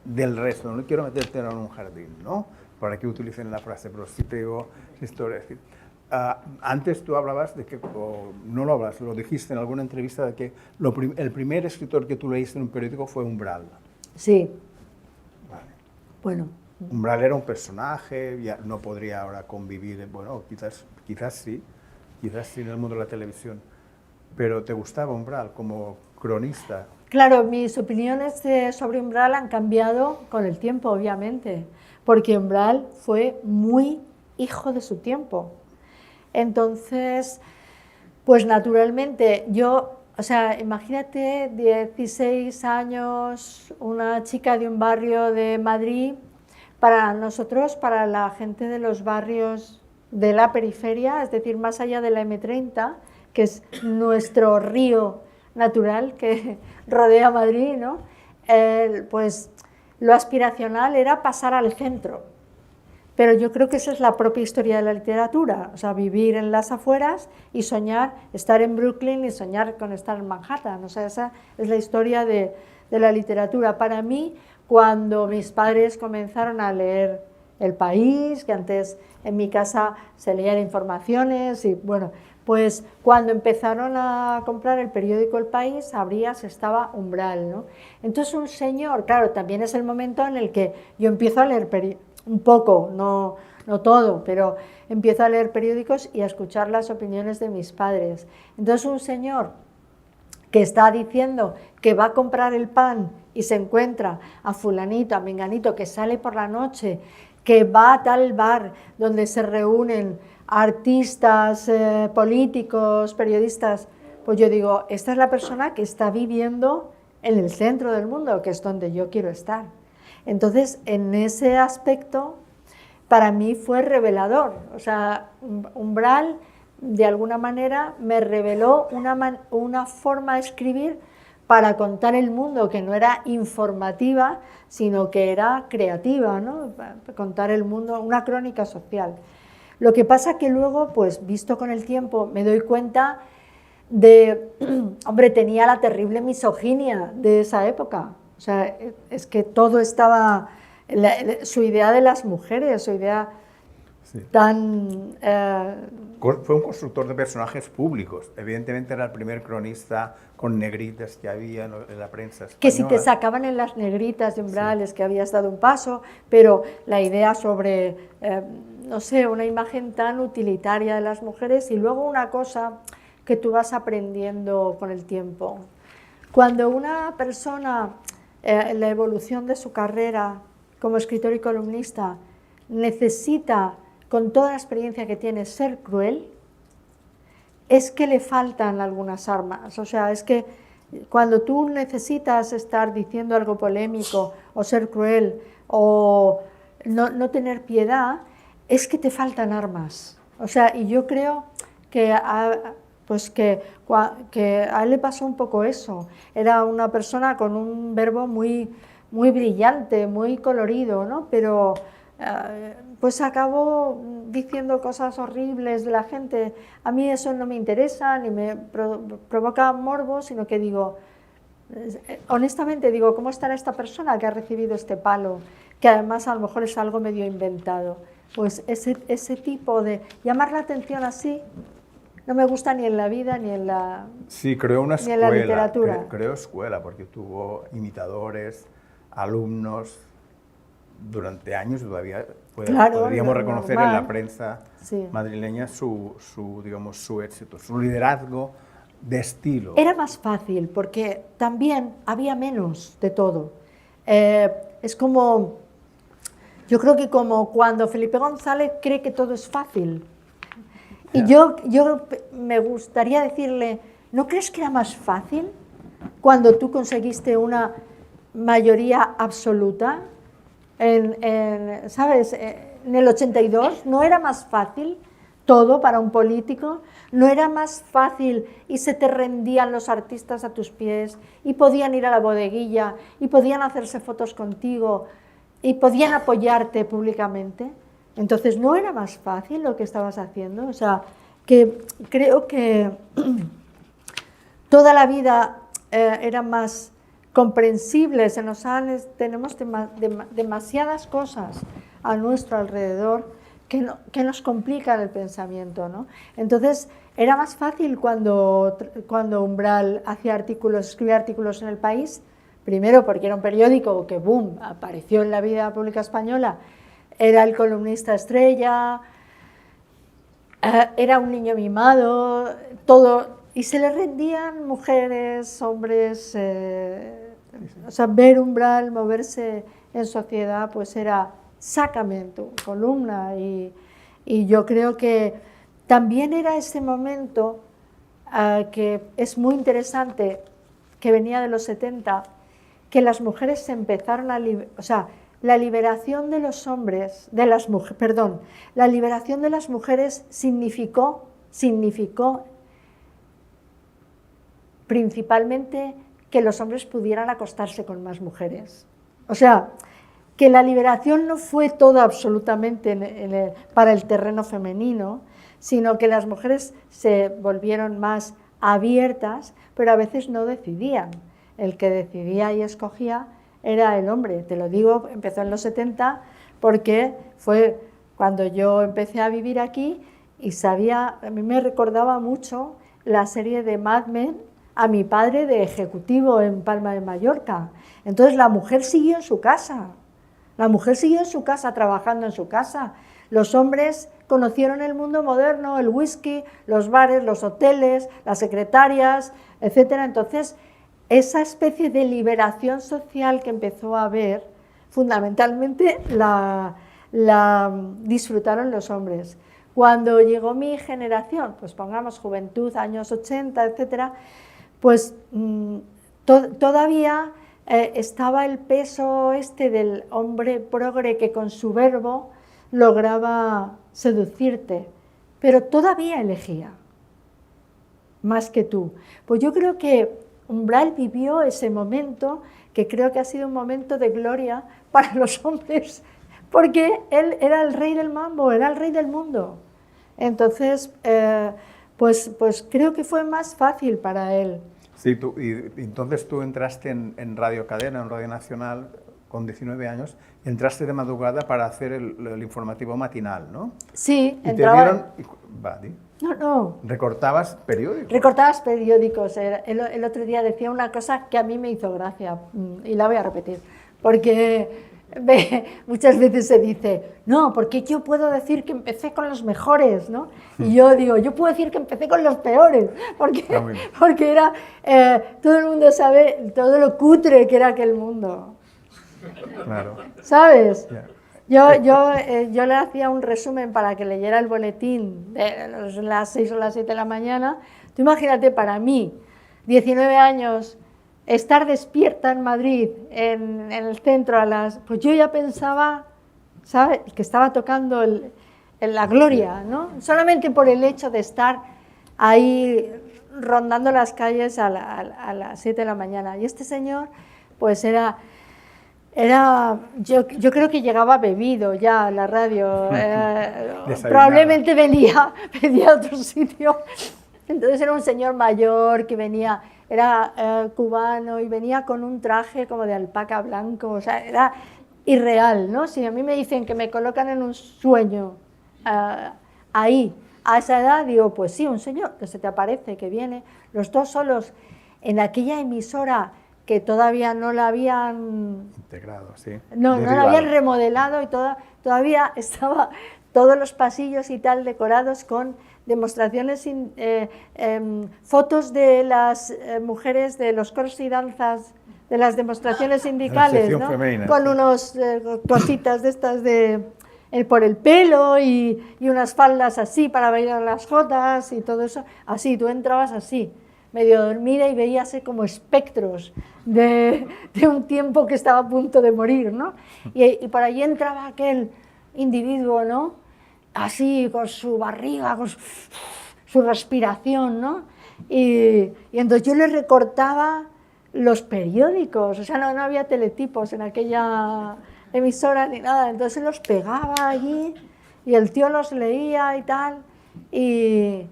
del resto. No quiero meterte en un jardín, ¿no? Para que utilicen la frase, pero sí te digo historia. Es decir, antes tú hablabas de que, o no lo hablas, lo dijiste en alguna entrevista, de que el primer escritor que tú leíste en un periódico fue Umbral. Sí. Vale. Bueno. Umbral era un personaje, ya no podría ahora convivir, bueno, quizás sí en el mundo de la televisión, pero ¿te gustaba Umbral como cronista? Claro, mis opiniones sobre Umbral han cambiado con el tiempo, obviamente, porque Umbral fue muy hijo de su tiempo. Entonces, pues naturalmente, o sea, imagínate 16 años, una chica de un barrio de Madrid. Para nosotros, para la gente de los barrios de la periferia, es decir, más allá de la M30, que es nuestro río natural que rodea Madrid, ¿no? pues lo aspiracional era pasar al centro. Pero yo creo que esa es la propia historia de la literatura, o sea, vivir en las afueras y soñar, estar en Brooklyn y soñar con estar en Manhattan. O sea, esa es la historia de la literatura. Para mí, cuando mis padres comenzaron a leer El País, que antes en mi casa se leían informaciones, y bueno, pues cuando empezaron a comprar el periódico El País, abrías, estaba Umbral, ¿no? Entonces un señor, claro, también es el momento en el que yo empiezo a leer un poco, no todo, pero empiezo a leer periódicos y a escuchar las opiniones de mis padres. Entonces un señor que está diciendo que va a comprar el pan y se encuentra a fulanito, a menganito, que sale por la noche, que va a tal bar donde se reúnen artistas, políticos, periodistas, pues yo digo, esta es la persona que está viviendo en el centro del mundo, que es donde yo quiero estar. Entonces, en ese aspecto, para mí fue revelador. O sea, Umbral, de alguna manera, me reveló una forma de escribir para contar el mundo que no era informativa, sino que era creativa, ¿no? Para contar el mundo, una crónica social. Lo que pasa que luego, pues visto con el tiempo, me doy cuenta de, hombre, tenía la terrible misoginia de esa época. O sea, es que todo estaba, su idea de las mujeres, su idea tan... Fue un constructor de personajes públicos. Evidentemente era el primer cronista con negritas que había en la prensa española. Que si te sacaban en las negritas de Umbrales, sí, que habías dado un paso, pero la idea sobre, no sé, una imagen tan utilitaria de las mujeres, y luego una cosa que tú vas aprendiendo con el tiempo. Cuando una persona, en la evolución de su carrera como escritor y columnista, necesita, con toda la experiencia que tiene, ser cruel, es que le faltan algunas armas. O sea, es que cuando tú necesitas estar diciendo algo polémico, o ser cruel, o no tener piedad, es que te faltan armas. O sea, y yo creo que pues que a él le pasó un poco eso. Era una persona con un verbo muy brillante, muy colorido, ¿no? Pero pues acabó diciendo cosas horribles de la gente. A mí eso no me interesa, ni me provoca morbo, sino que digo, honestamente digo, ¿cómo estará esta persona que ha recibido este palo? Que además a lo mejor es algo medio inventado. Pues ese tipo de llamar la atención así, no me gusta ni en la vida ni en la, sí, creó una escuela, ni en la literatura. Creó escuela porque tuvo imitadores, alumnos durante años, y todavía podríamos reconocer en la prensa madrileña su éxito, su liderazgo de estilo. Era más fácil porque también había menos de todo. Es como, yo creo que como cuando Felipe González cree que todo es fácil. Y yo me gustaría decirle, ¿no crees que era más fácil cuando tú conseguiste una mayoría absoluta? ¿Sabes? En el 82 no era más fácil todo para un político, no era más fácil y se te rendían los artistas a tus pies y podían ir a la bodeguilla y podían hacerse fotos contigo y podían apoyarte públicamente. Entonces, ¿no era más fácil lo que estabas haciendo? O sea, que creo que toda la vida era más comprensible, tenemos demasiadas cosas a nuestro alrededor que nos complican el pensamiento, ¿no? Entonces, era más fácil cuando Umbral escribía artículos en El País, primero porque era un periódico que, boom, apareció en la vida pública española, era el columnista estrella, era un niño mimado, todo, y se le rendían mujeres, hombres, o sea, ver Umbral, moverse en sociedad, pues era, sácame tu columna, y yo creo que también era ese momento que es muy interesante, que venía de los 70, que las mujeres se empezaron a o sea, la liberación de los hombres, la liberación de las mujeres significó principalmente que los hombres pudieran acostarse con más mujeres. O sea, que la liberación no fue todo absolutamente para el terreno femenino, sino que las mujeres se volvieron más abiertas, pero a veces no decidían. El que decidía y escogía era el hombre. Te lo digo, empezó en los 70, porque fue cuando yo empecé a vivir aquí y sabía, a mí me recordaba mucho la serie de Mad Men, a mi padre de ejecutivo en Palma de Mallorca. Entonces la mujer siguió en su casa, la mujer siguió en su casa, trabajando en su casa. Los hombres conocieron el mundo moderno, el whisky, los bares, los hoteles, las secretarias, etc. Entonces, esa especie de liberación social que empezó a haber, fundamentalmente la disfrutaron los hombres. Cuando llegó mi generación, pues pongamos juventud, años 80, etc., pues todavía estaba el peso este del hombre progre que con su verbo lograba seducirte, pero todavía elegía, más que tú. Pues yo creo que Umbral vivió ese momento, que creo que ha sido un momento de gloria para los hombres, porque él era el rey del mambo, era el rey del mundo. Entonces, pues creo que fue más fácil para él. Sí, entonces tú entraste en Radio Cadena, en Radio Nacional, con 19 años, entraste de madrugada para hacer el informativo matinal, ¿no? Sí, y entraba... No. ¿Recortabas periódicos? Recortabas periódicos. El otro día decía una cosa que a mí me hizo gracia, y la voy a repetir, porque muchas veces se dice, no, porque yo puedo decir que empecé con los mejores, ¿no? Y yo digo, yo puedo decir que empecé con los peores, porque era, todo el mundo sabe todo lo cutre que era aquel mundo. Claro. ¿Sabes? Yeah. Yo le hacía un resumen para que leyera el boletín de las 6 o las 7 de la mañana. Tú imagínate, para mí, 19 años, estar despierta en Madrid, en el centro, pues yo ya pensaba, ¿sabes?, que estaba tocando la gloria, ¿no? Solamente por el hecho de estar ahí rondando las calles a las 7 de la mañana. Y este señor, pues yo creo que llegaba bebido ya a la radio, probablemente venía a otro sitio. Entonces era un señor mayor que venía, era cubano y venía con un traje como de alpaca blanco, o sea, era irreal, ¿no? Si a mí me dicen que me colocan en un sueño ahí, a esa edad, digo, pues sí, un señor que se te aparece, que viene, los dos solos en aquella emisora que todavía no la habían integrado, sí. No la habían remodelado y todavía estaba todos los pasillos y tal decorados con demostraciones, fotos de las mujeres de los coros y danzas, de las demostraciones sindicales, ¿no? Femenina, con sí. Unos cositas de estas por el pelo y unas faldas así para bailar las jotas y todo eso, así, tú entrabas así, medio dormida y veías como espectros de un tiempo que estaba a punto de morir, ¿no? Y por allí entraba aquel individuo, ¿no?, así, con su barriga, con su respiración, ¿no? Y entonces yo le recortaba los periódicos, o sea, no había teletipos en aquella emisora ni nada, entonces los pegaba allí y el tío los leía y tal, y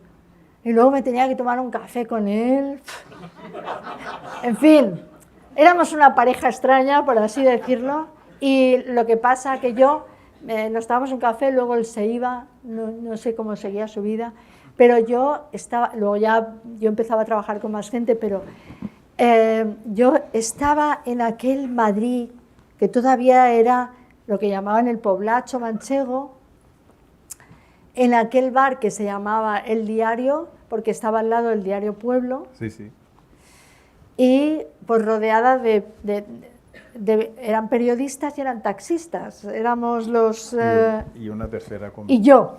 luego me tenía que tomar un café con él. En fin, éramos una pareja extraña, por así decirlo, y lo que pasa que nos tomábamos un café, luego él se iba, no sé cómo seguía su vida, pero yo empezaba a trabajar con más gente, pero yo estaba en aquel Madrid que todavía era lo que llamaban el poblacho manchego, en aquel bar que se llamaba El Diario, porque estaba al lado del Diario Pueblo, sí, sí. Y pues rodeada eran periodistas y eran taxistas, éramos los... y una tercera. Y yo,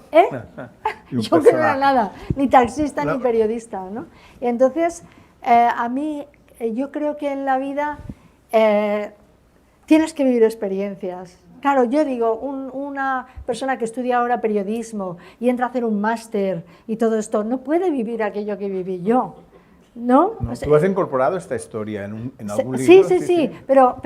yo que no era nada, ni taxista ni periodista, ¿no? Y entonces, a mí, yo creo que en la vida tienes que vivir experiencias. Claro, yo digo, una persona que estudia ahora periodismo y entra a hacer un máster y todo esto, no puede vivir aquello que viví yo. ¿no? No, O sea, tú has incorporado esta historia en algún sí, libro. sí, pero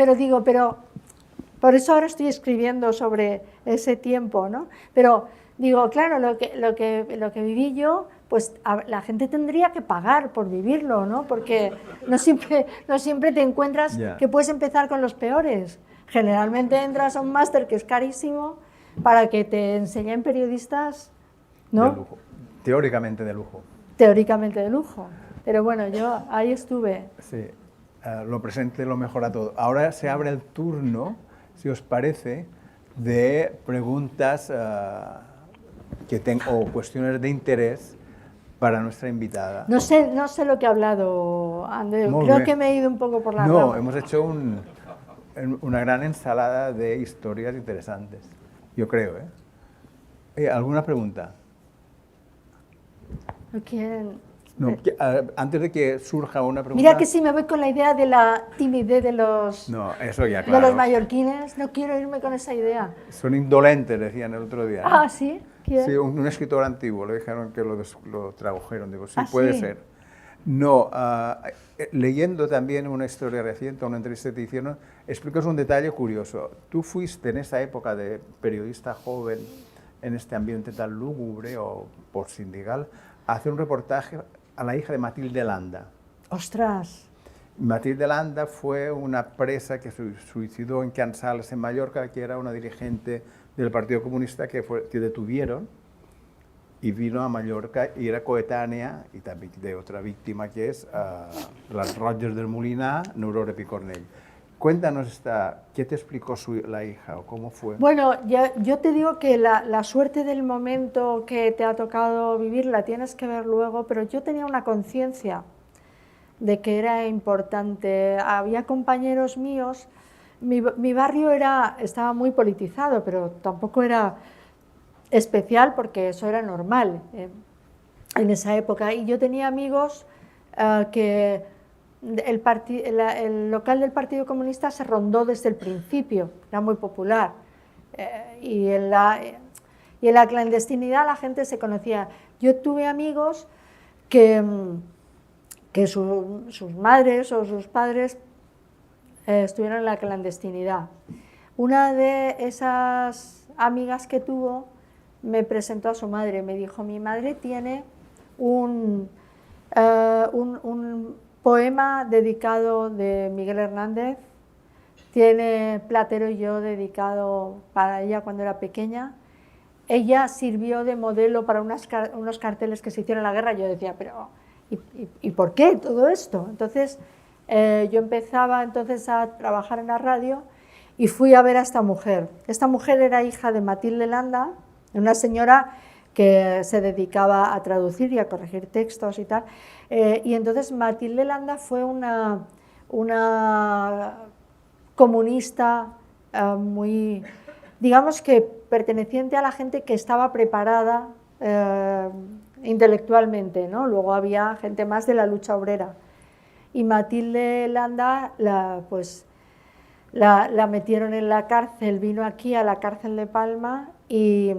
por eso ahora estoy escribiendo sobre ese tiempo, ¿no? Pero digo, claro, lo que viví yo, pues la gente tendría que pagar por vivirlo, ¿no? Porque no siempre te encuentras Ya. que puedes empezar con los peores. Generalmente entras a un máster que es carísimo para que te enseñen periodistas, ¿no? De lujo. Teóricamente de lujo. Teóricamente de lujo. Pero bueno, yo ahí estuve. Sí, lo presente lo mejora todo. Ahora se abre el turno, si os parece, de preguntas o cuestiones de interés para nuestra invitada. No sé lo que ha hablado Andreu. Muy Creo bien. que me he ido un poco por la No, rama. hemos hecho una gran ensalada de historias interesantes, yo creo. ¿Alguna pregunta? ¿No quieren? No, antes de que surja una pregunta... Mira que si me voy con la idea de la timidez de los, No, eso ya, de claro. los mallorquines, no quiero irme con esa idea. Son indolentes, decían el otro día. Ah, ¿sí? ¿Quién? Sí, un escritor antiguo, le dijeron que lo tradujeron. Digo, sí, ¿Ah, puede sí? ser. No, leyendo también una historia reciente, una entrevista que te hicieron, explicas un detalle curioso. Tú fuiste en esa época de periodista joven, en este ambiente tan lúgubre o postsindical, a hacer un reportaje a la hija de Matilde Landa. ¡Ostras! Matilde Landa fue una presa que se suicidó en Can Sales, en Mallorca, que era una dirigente del Partido Comunista que detuvieron y vino a Mallorca y era coetánea y también de otra víctima que es las Rogers del Molinar, Aurora Picornell. Cuéntanos ¿qué te explicó la hija o cómo fue? Bueno, yo te digo que la suerte del momento que te ha tocado vivir la tienes que ver luego, pero yo tenía una conciencia de que era importante. Había compañeros míos, mi barrio estaba muy politizado, pero tampoco era especial porque eso era normal en esa época. Y yo tenía amigos que el local del Partido Comunista se rondó desde el principio, era muy popular. Y en la clandestinidad la gente se conocía. Yo tuve amigos que sus madres o sus padres estuvieron en la clandestinidad. Una de esas amigas que tuvo me presentó a su madre, me dijo, mi madre tiene un poema dedicado de Miguel Hernández, tiene Platero y yo dedicado para ella cuando era pequeña. Ella sirvió de modelo para unos carteles que se hicieron en la guerra. Yo decía, pero ¿y por qué todo esto? Entonces yo empezaba entonces a trabajar en la radio y fui a ver a esta mujer. Esta mujer era hija de Matilde Landa, una señora que se dedicaba a traducir y a corregir textos y tal. Y entonces Matilde Landa fue una comunista muy, digamos que perteneciente a la gente que estaba preparada intelectualmente, ¿no? Luego había gente más de la lucha obrera. Y Matilde Landa la metieron en la cárcel, vino aquí a la cárcel de Palma y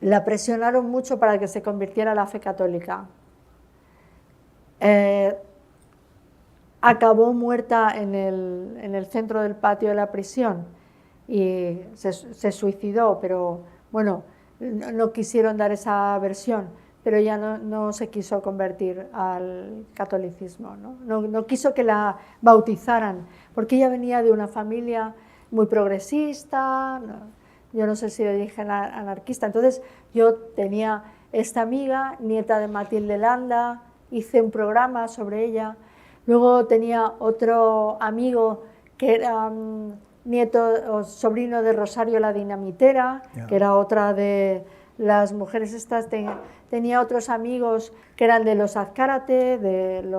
la presionaron mucho para que se convirtiera a la fe católica. Acabó muerta en el centro del patio de la prisión y se suicidó, pero bueno, no quisieron dar esa versión, pero ella no se quiso convertir al catolicismo, no quiso que la bautizaran, porque ella venía de una familia muy progresista, yo no sé si de origen anarquista. Entonces yo tenía esta amiga, nieta de Matilde Landa, hice un programa sobre ella. Luego tenía otro amigo que era nieto o sobrino de Rosario la Dinamitera, que era otra de las mujeres estas. Tenía otros amigos que eran de los Azcárate, del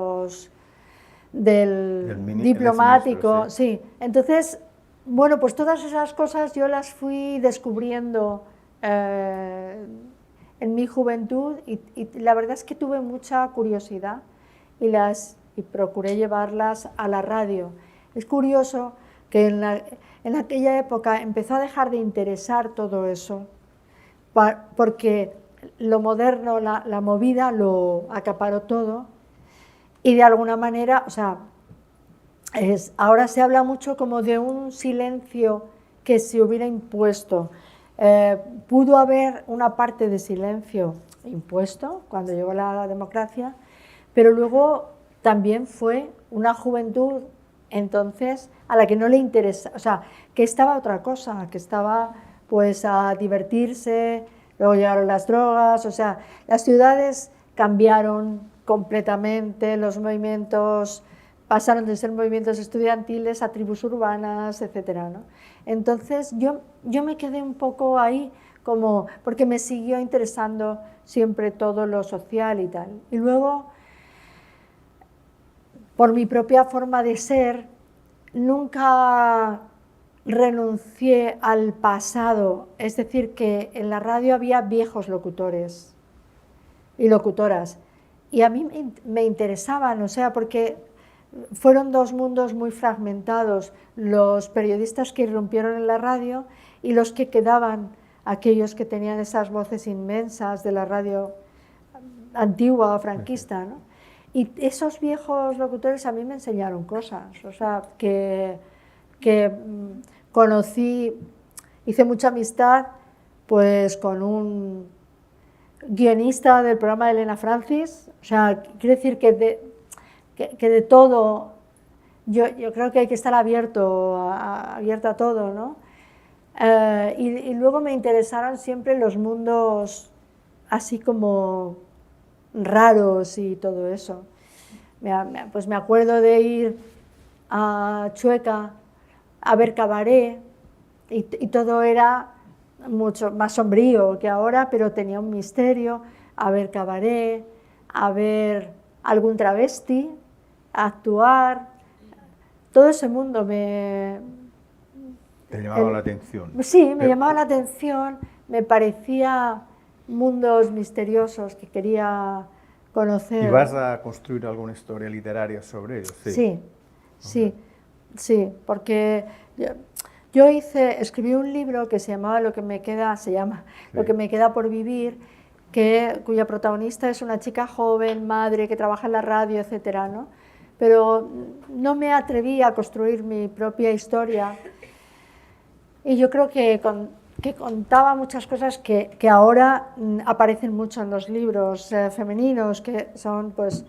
diplomático. Sí. Entonces, bueno, pues todas esas cosas yo las fui descubriendo en mi juventud y la verdad es que tuve mucha curiosidad y procuré llevarlas a la radio. Es curioso que en aquella época empezó a dejar de interesar todo eso, porque lo moderno, la movida lo acaparó todo Y de alguna manera, o sea, ahora se habla mucho como de un silencio que se hubiera impuesto. Pudo haber una parte de silencio impuesto cuando llegó la democracia, pero luego también fue una juventud entonces a la que no le interesa, o sea, que estaba otra cosa, que estaba pues a divertirse, luego llegaron las drogas, o sea, las ciudades cambiaron completamente, los movimientos pasaron de ser movimientos estudiantiles a tribus urbanas, etcétera, ¿no? Entonces yo me quedé un poco ahí como porque me siguió interesando siempre todo lo social y tal. Y luego, por mi propia forma de ser, nunca renuncié al pasado, es decir, que en la radio había viejos locutores y locutoras, y a mí me interesaban, o sea, porque fueron dos mundos muy fragmentados, los periodistas que irrumpieron en la radio y los que quedaban, aquellos que tenían esas voces inmensas de la radio antigua o franquista, ¿no? Y esos viejos locutores a mí me enseñaron cosas, o sea, que conocí, hice mucha amistad pues con un guionista del programa de Elena Francis, o sea, quiero decir que de todo, yo creo que hay que estar abierta a todo, ¿no? Y luego me interesaron siempre los mundos así como raros y todo eso. Pues me acuerdo de ir a Chueca a ver cabaret y todo era mucho más sombrío que ahora, pero tenía un misterio, a ver cabaret, a ver algún travesti, a actuar, todo ese mundo me... ¿Te llamaba la atención? Sí, me llamaba la atención, me parecía mundos misteriosos que quería conocer. ¿Y vas a construir alguna historia literaria sobre ellos? Sí, porque yo escribí un libro que se llamaba Lo que me queda por vivir, cuya protagonista es una chica joven, madre, que trabaja en la radio, etcétera, ¿no? Pero no me atreví a construir mi propia historia y yo creo que contaba muchas cosas que ahora aparecen mucho en los libros femeninos, que son pues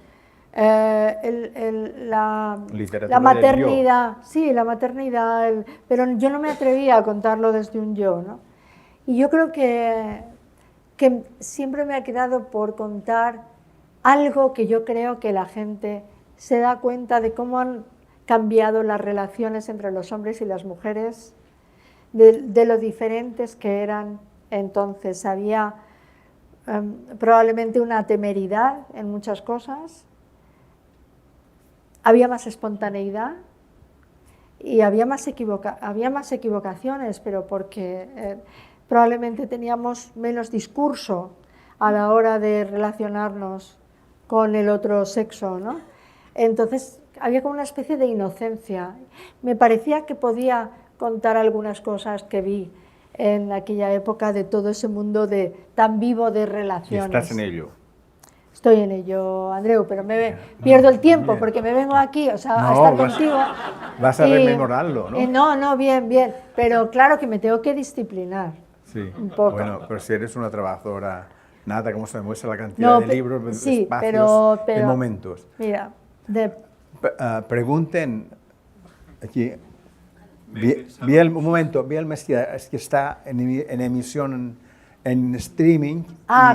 la maternidad, sí, la maternidad, pero yo no me atrevía a contarlo desde un yo, ¿no? Y yo creo que siempre me ha quedado por contar algo que yo creo que la gente se da cuenta de cómo han cambiado las relaciones entre los hombres y las mujeres, de lo diferentes que eran entonces. Había probablemente una temeridad en muchas cosas, había más espontaneidad y había más equivocaciones, pero porque probablemente teníamos menos discurso a la hora de relacionarnos con el otro sexo, ¿no? Entonces había como una especie de inocencia. Me parecía que podía contar algunas cosas que vi en aquella época de todo ese mundo tan vivo de relaciones. ¿Y estás en ello? Estoy en ello, Andreu, pero pierdo el tiempo porque me vengo aquí, o sea, a estar contigo. Vas a rememorarlo, ¿no? No, bien, pero claro que me tengo que disciplinar. Sí, un poco. Bueno, pero si eres una trabajadora nata, como se demuestra la cantidad de libros, de espacios, de momentos. Mira, pregunten aquí. Un momento, vi el Mesías, es que está en emisión en streaming.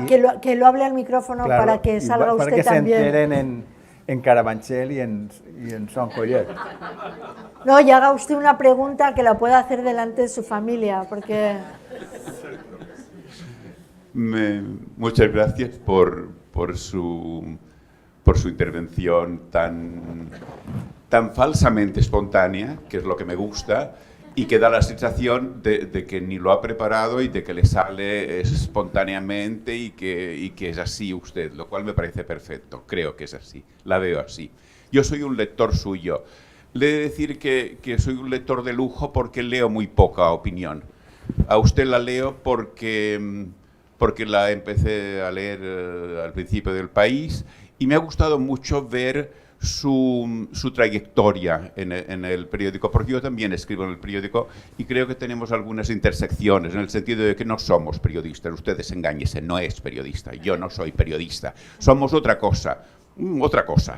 Que lo hable al micrófono, claro, para que salga usted también. Para que se enteren en Carabanchel y en Son Collet. No, y haga usted una pregunta que la pueda hacer delante de su familia, porque... Muchas gracias por su intervención tan falsamente espontánea, que es lo que me gusta, y que da la sensación de que ni lo ha preparado y de que le sale espontáneamente y que es así usted, lo cual me parece perfecto, creo que es así, la veo así. Yo soy un lector suyo. Le he de decir que soy un lector de lujo porque leo muy poca opinión. A usted la leo porque la empecé a leer al principio del País y me ha gustado mucho ver su trayectoria en el periódico, porque yo también escribo en el periódico y creo que tenemos algunas intersecciones, en el sentido de que no somos periodistas. Ustedes engáñense, no es periodista, yo no soy periodista, somos otra cosa,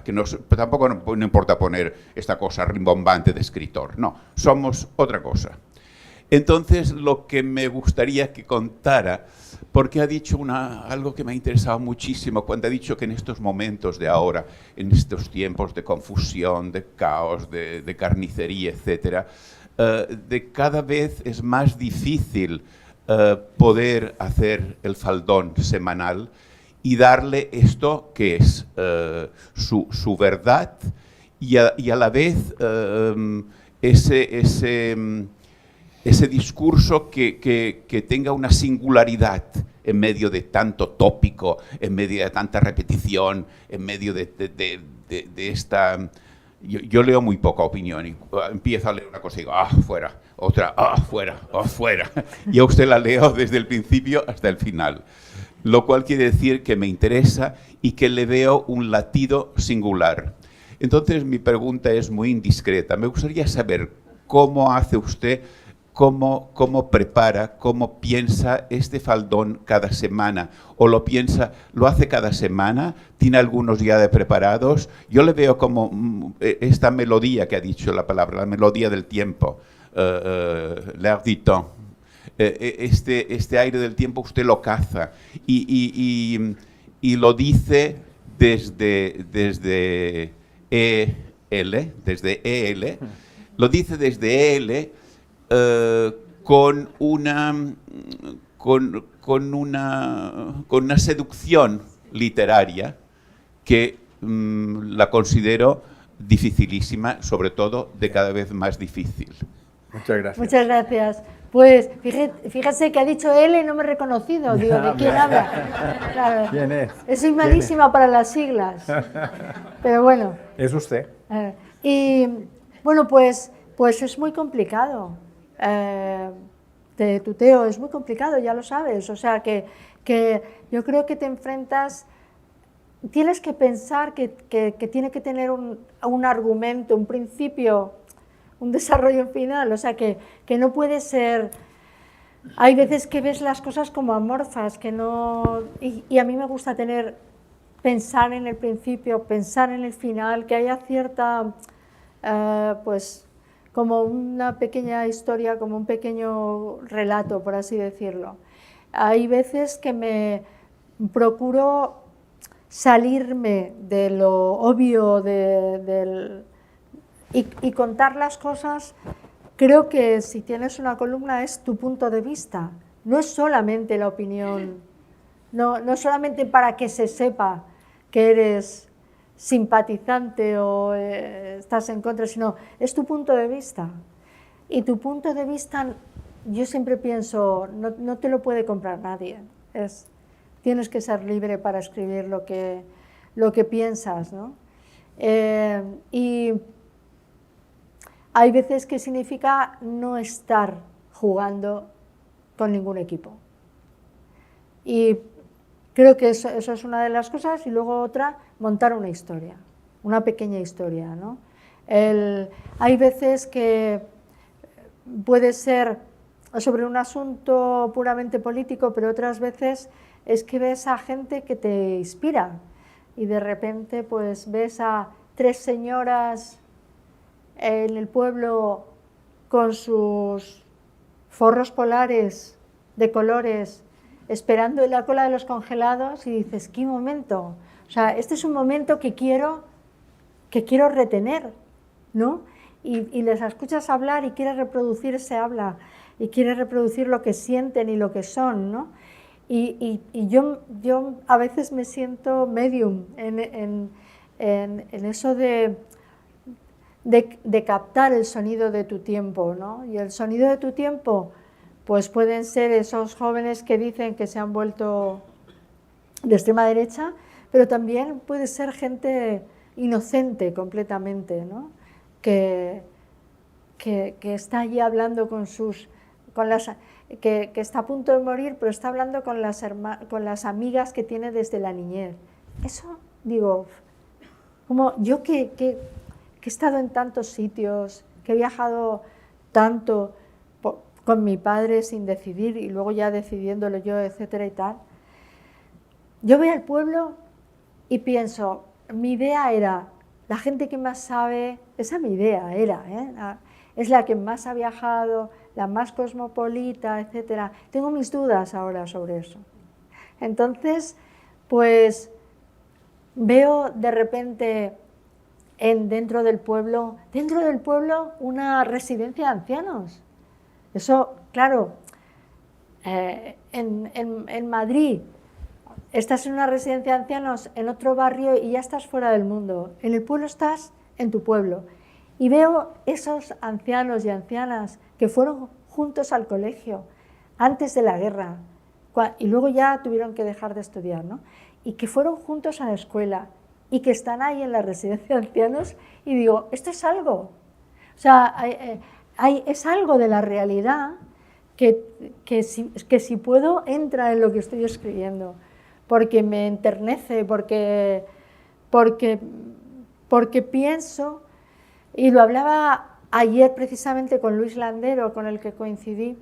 que tampoco no importa poner esta cosa rimbombante de escritor, no, somos otra cosa. Entonces, lo que me gustaría que contara, porque ha dicho algo que me ha interesado muchísimo, cuando ha dicho que en estos momentos de ahora, en estos tiempos de confusión, de caos, de carnicería, etcétera, de cada vez es más difícil poder hacer el faldón semanal y darle esto que es su verdad y a la vez ese discurso que tenga una singularidad en medio de tanto tópico, en medio de tanta repetición, en medio de esta... Yo leo muy poca opinión y empiezo a leer una cosa y digo, fuera, otra, fuera, fuera. Y a usted la leo desde el principio hasta el final. Lo cual quiere decir que me interesa y que le veo un latido singular. Entonces mi pregunta es muy indiscreta. Me gustaría saber cómo hace usted, cómo prepara, cómo piensa este faldón cada semana. ¿O lo hace cada semana? ¿Tiene algunos ya de preparados? Yo le veo como esta melodía que ha dicho la palabra, la melodía del tiempo, l'air du temps. Este aire del tiempo usted lo caza y lo dice desde EL, lo dice desde EL con una seducción literaria que la considero dificilísima, sobre todo de cada vez más difícil. Muchas gracias. Muchas gracias. Pues fíjese que ha dicho él y no me he reconocido. Digo, ¿de quién habla? Claro. ¿Quién es? Soy malísima para las siglas. Pero bueno. Es usted. Y bueno, pues es muy complicado. De tuteo es muy complicado, ya lo sabes. O sea, que yo creo que te enfrentas... Tienes que pensar que tiene que tener un argumento, un principio, un desarrollo final, o sea, que no puede ser... Hay veces que ves las cosas como amorfas, que no... Y a mí me gusta pensar en el principio, pensar en el final, que haya cierta, pues, como una pequeña historia, como un pequeño relato, por así decirlo. Hay veces que me procuro salirme de lo obvio y contar las cosas. Creo que si tienes una columna es tu punto de vista, no es solamente la opinión, no solamente para que se sepa que eres simpatizante o estás en contra, sino es tu punto de vista. Y tu punto de vista, yo siempre pienso, no te lo puede comprar nadie. Tienes que ser libre para escribir lo que piensas, ¿no? Y hay veces que significa no estar jugando con ningún equipo. Y creo que eso es una de las cosas. Y luego otra, montar una historia, una pequeña historia, ¿no? Hay veces que puede ser sobre un asunto puramente político, pero otras veces es que ves a gente que te inspira y de repente pues ves a 3 señoras en el pueblo con sus forros polares de colores esperando en la cola de los congelados y dices, qué momento, o sea, este es un momento que quiero retener, ¿no? Y les escuchas hablar y quieres reproducir ese habla y quieres reproducir lo que sienten y lo que son, ¿no? Y yo a veces me siento medium en eso de captar el sonido de tu tiempo, ¿no? Y el sonido de tu tiempo, pues pueden ser esos jóvenes que dicen que se han vuelto de extrema derecha, pero también puede ser gente inocente completamente, ¿no? Que está allí hablando que está a punto de morir, pero está hablando con las amigas que tiene desde la niñez. Eso, digo, Como yo que he estado en tantos sitios, que he viajado tanto con mi padre sin decidir y luego ya decidiéndolo yo, etcétera y tal, yo voy al pueblo y pienso, mi idea era, la gente que más sabe, esa mi idea era, es la que más ha viajado, la más cosmopolita, etcétera. Tengo mis dudas ahora sobre eso. Entonces, pues veo de repente dentro del pueblo una residencia de ancianos. Eso, claro, en Madrid estás en una residencia de ancianos en otro barrio y ya estás fuera del mundo. En el pueblo estás en tu pueblo. Y veo esos ancianos y ancianas que fueron juntos al colegio antes de la guerra y luego ya tuvieron que dejar de estudiar, ¿no? Y que fueron juntos a la escuela y que están ahí en la residencia de ancianos y digo, esto es algo. O sea, es algo de la realidad que si puedo entra en lo que estoy escribiendo, porque me enternece, porque pienso, y lo hablaba ayer precisamente con Luis Landero, con el que coincidí,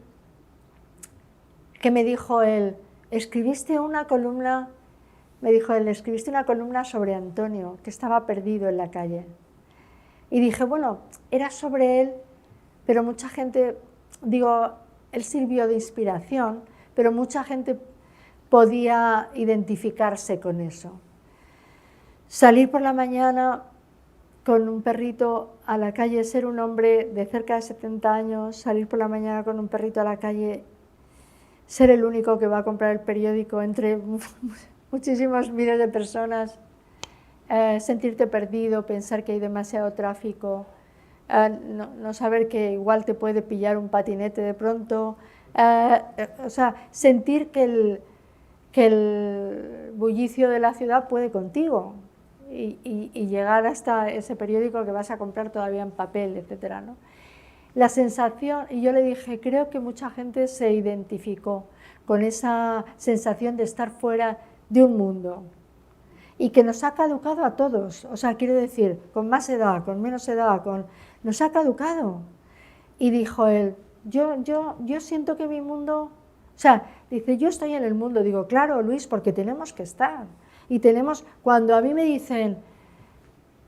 que me dijo él, escribiste una columna sobre Antonio, que estaba perdido en la calle. Y dije, bueno, era sobre él, pero mucha gente, digo, él sirvió de inspiración, pero mucha gente podía identificarse con eso. Salir por la mañana con un perrito a la calle, ser un hombre de cerca de 70 años, salir por la mañana con un perrito a la calle, ser el único que va a comprar el periódico entre muchísimos miles de personas, sentirte perdido, pensar que hay demasiado tráfico, no saber que igual te puede pillar un patinete de pronto, o sea, sentir que el bullicio de la ciudad puede contigo y llegar hasta ese periódico que vas a comprar todavía en papel, etcétera, ¿no? La sensación, y yo le dije, creo que mucha gente se identificó con esa sensación de estar fuera de un mundo y que nos ha caducado a todos, o sea, quiero decir, con más edad, con menos edad, nos ha caducado. Y dijo él, yo siento que mi mundo, o sea, dice, yo estoy en el mundo. Digo, claro, Luis, porque tenemos que estar. Y cuando a mí me dicen,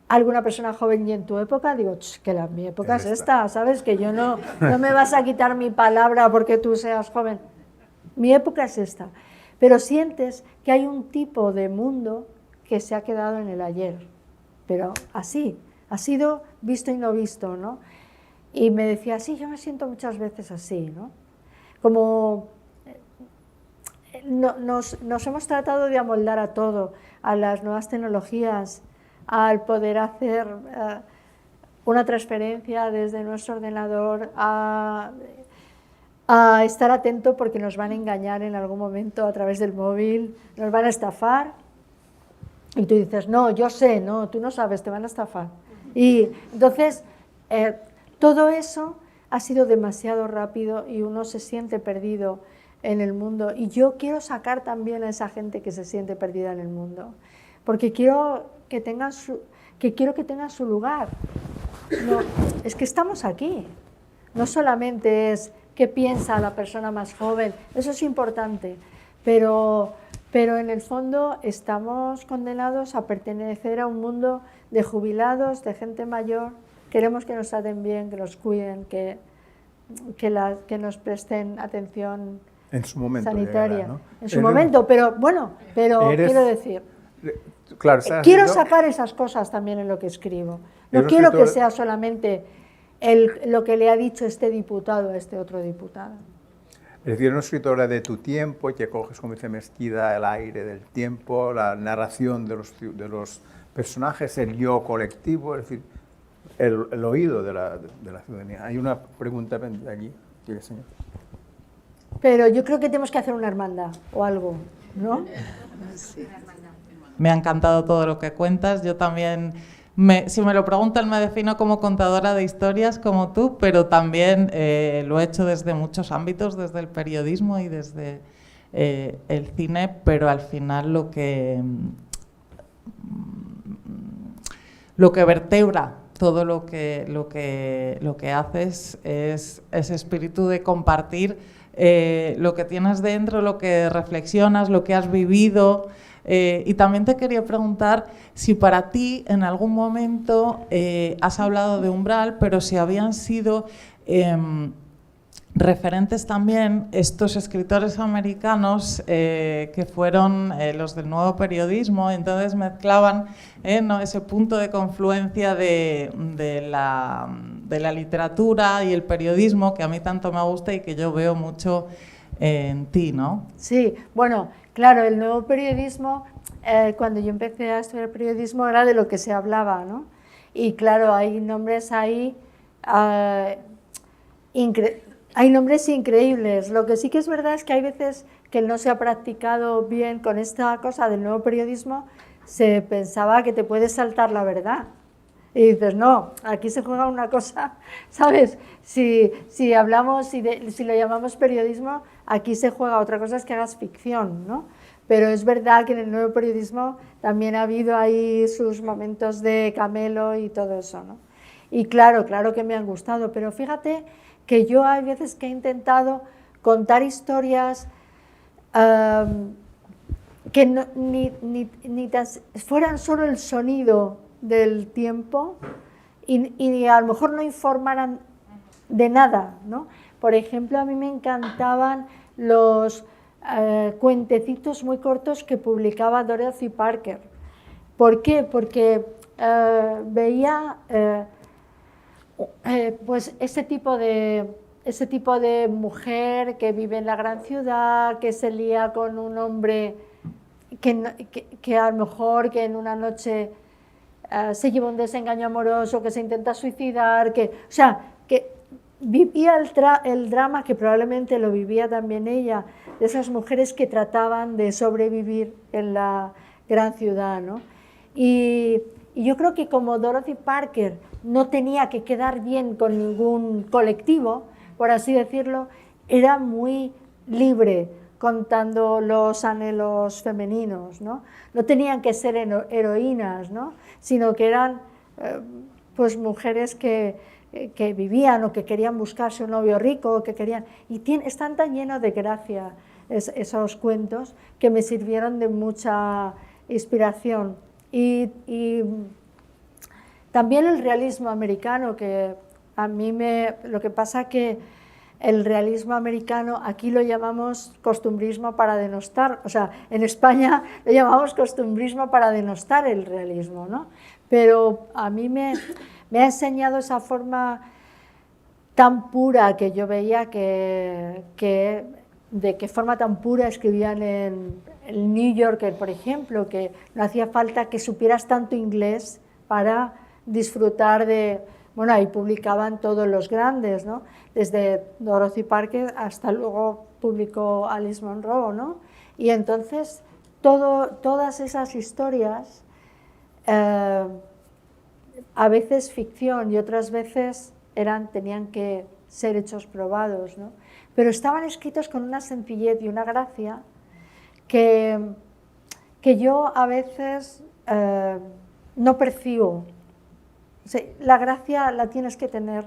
alguna persona joven y en tu época, digo, que mi época es esta, ¿sabes? Que yo no me vas a quitar mi palabra porque tú seas joven. Mi época es esta. Pero sientes que hay un tipo de mundo que se ha quedado en el ayer. Pero así, ha sido visto y no visto, ¿no? Y me decía, sí, yo me siento muchas veces así, ¿no? Como nos hemos tratado de amoldar a todo, a las nuevas tecnologías, al poder hacer una transferencia desde nuestro ordenador, a estar atento porque nos van a engañar en algún momento a través del móvil, nos van a estafar. Y tú dices, no, yo sé, no, tú no sabes, te van a estafar. Y entonces, todo eso ha sido demasiado rápido y uno se siente perdido en el mundo. Y yo quiero sacar también a esa gente que se siente perdida en el mundo, porque quiero que tengan su lugar. No, es que estamos aquí. No solamente es qué piensa la persona más joven, eso es importante, pero en el fondo estamos condenados a pertenecer a un mundo de jubilados, de gente mayor. Queremos que nos traten bien, que nos cuiden, que nos presten atención en su momento sanitaria. Llegará, ¿no? En su momento, pero bueno, quiero decir, claro, quiero sacar esas cosas también en lo que escribo. No quiero que sea solamente lo que le ha dicho este diputado a este otro diputado. Es decir, una escritora de tu tiempo, que coges, como dice Mesquida, el aire del tiempo, la narración de los personajes, el yo colectivo, es decir, el oído de la ciudadanía. Hay una pregunta allí, señor. Pero yo creo que tenemos que hacer una hermandad o algo, ¿no? Sí. Me ha encantado todo lo que cuentas. Yo también, si me lo preguntan, me defino como contadora de historias como tú, pero también lo he hecho desde muchos ámbitos, desde el periodismo y desde el cine, pero al final lo que lo que vertebra todo lo que haces es ese espíritu de compartir lo que tienes dentro, lo que reflexionas, lo que has vivido. Y también te quería preguntar si para ti en algún momento has hablado de umbral, pero si habían sido referentes también estos escritores americanos que fueron los del nuevo periodismo, entonces mezclaban ¿no? ese punto de confluencia de la literatura y el periodismo que a mí tanto me gusta y que yo veo mucho en ti, ¿no? Sí, bueno, claro, el nuevo periodismo, cuando yo empecé a estudiar periodismo era de lo que se hablaba, ¿no? Y claro, hay nombres ahí hay nombres increíbles. Lo que sí que es verdad es que hay veces que no se ha practicado bien con esta cosa del nuevo periodismo, se pensaba que te puedes saltar la verdad. Y dices, no, aquí se juega una cosa, ¿sabes? Si hablamos, si lo llamamos periodismo, aquí se juega otra cosa, es que hagas ficción, ¿no? Pero es verdad que en el nuevo periodismo también ha habido ahí sus momentos de camelo y todo eso, ¿no? Y claro que me han gustado, pero fíjate que yo hay veces que he intentado contar historias que ni tan fueran solo el sonido del tiempo y a lo mejor no informaran de nada, ¿no? Por ejemplo, a mí me encantaban los cuentecitos muy cortos que publicaba Dorothy Parker. ¿Por qué? Porque veía pues ese tipo de mujer que vive en la gran ciudad, que se lía con un hombre que a lo mejor que en una noche se lleva un desengaño amoroso, que se intenta suicidar, que vivía el drama, que probablemente lo vivía también ella, de esas mujeres que trataban de sobrevivir en la gran ciudad, ¿no? Y yo creo que como Dorothy Parker no tenía que quedar bien con ningún colectivo, por así decirlo, era muy libre contando los anhelos femeninos, ¿no? No tenían que ser heroínas, ¿no? Sino que eran pues mujeres que vivían o que querían buscarse un novio rico, que querían... Y están tan llenos de gracia esos cuentos que me sirvieron de mucha inspiración. Y también el realismo americano, que a mí lo que pasa que el realismo americano aquí lo llamamos costumbrismo para denostar, o sea, en España lo llamamos costumbrismo para denostar el realismo, ¿no? Pero a mí me ha enseñado esa forma tan pura que yo veía de qué forma tan pura escribían en el New Yorker, por ejemplo, que no hacía falta que supieras tanto inglés para disfrutar de... Bueno, ahí publicaban todos los grandes, ¿no? Desde Dorothy Parker hasta luego publicó Alice Munro, ¿no? Y entonces todas esas historias, a veces ficción y otras veces tenían que ser hechos probados, ¿no? Pero estaban escritos con una sencillez y una gracia que yo a veces no percibo. O sea, la gracia la tienes que tener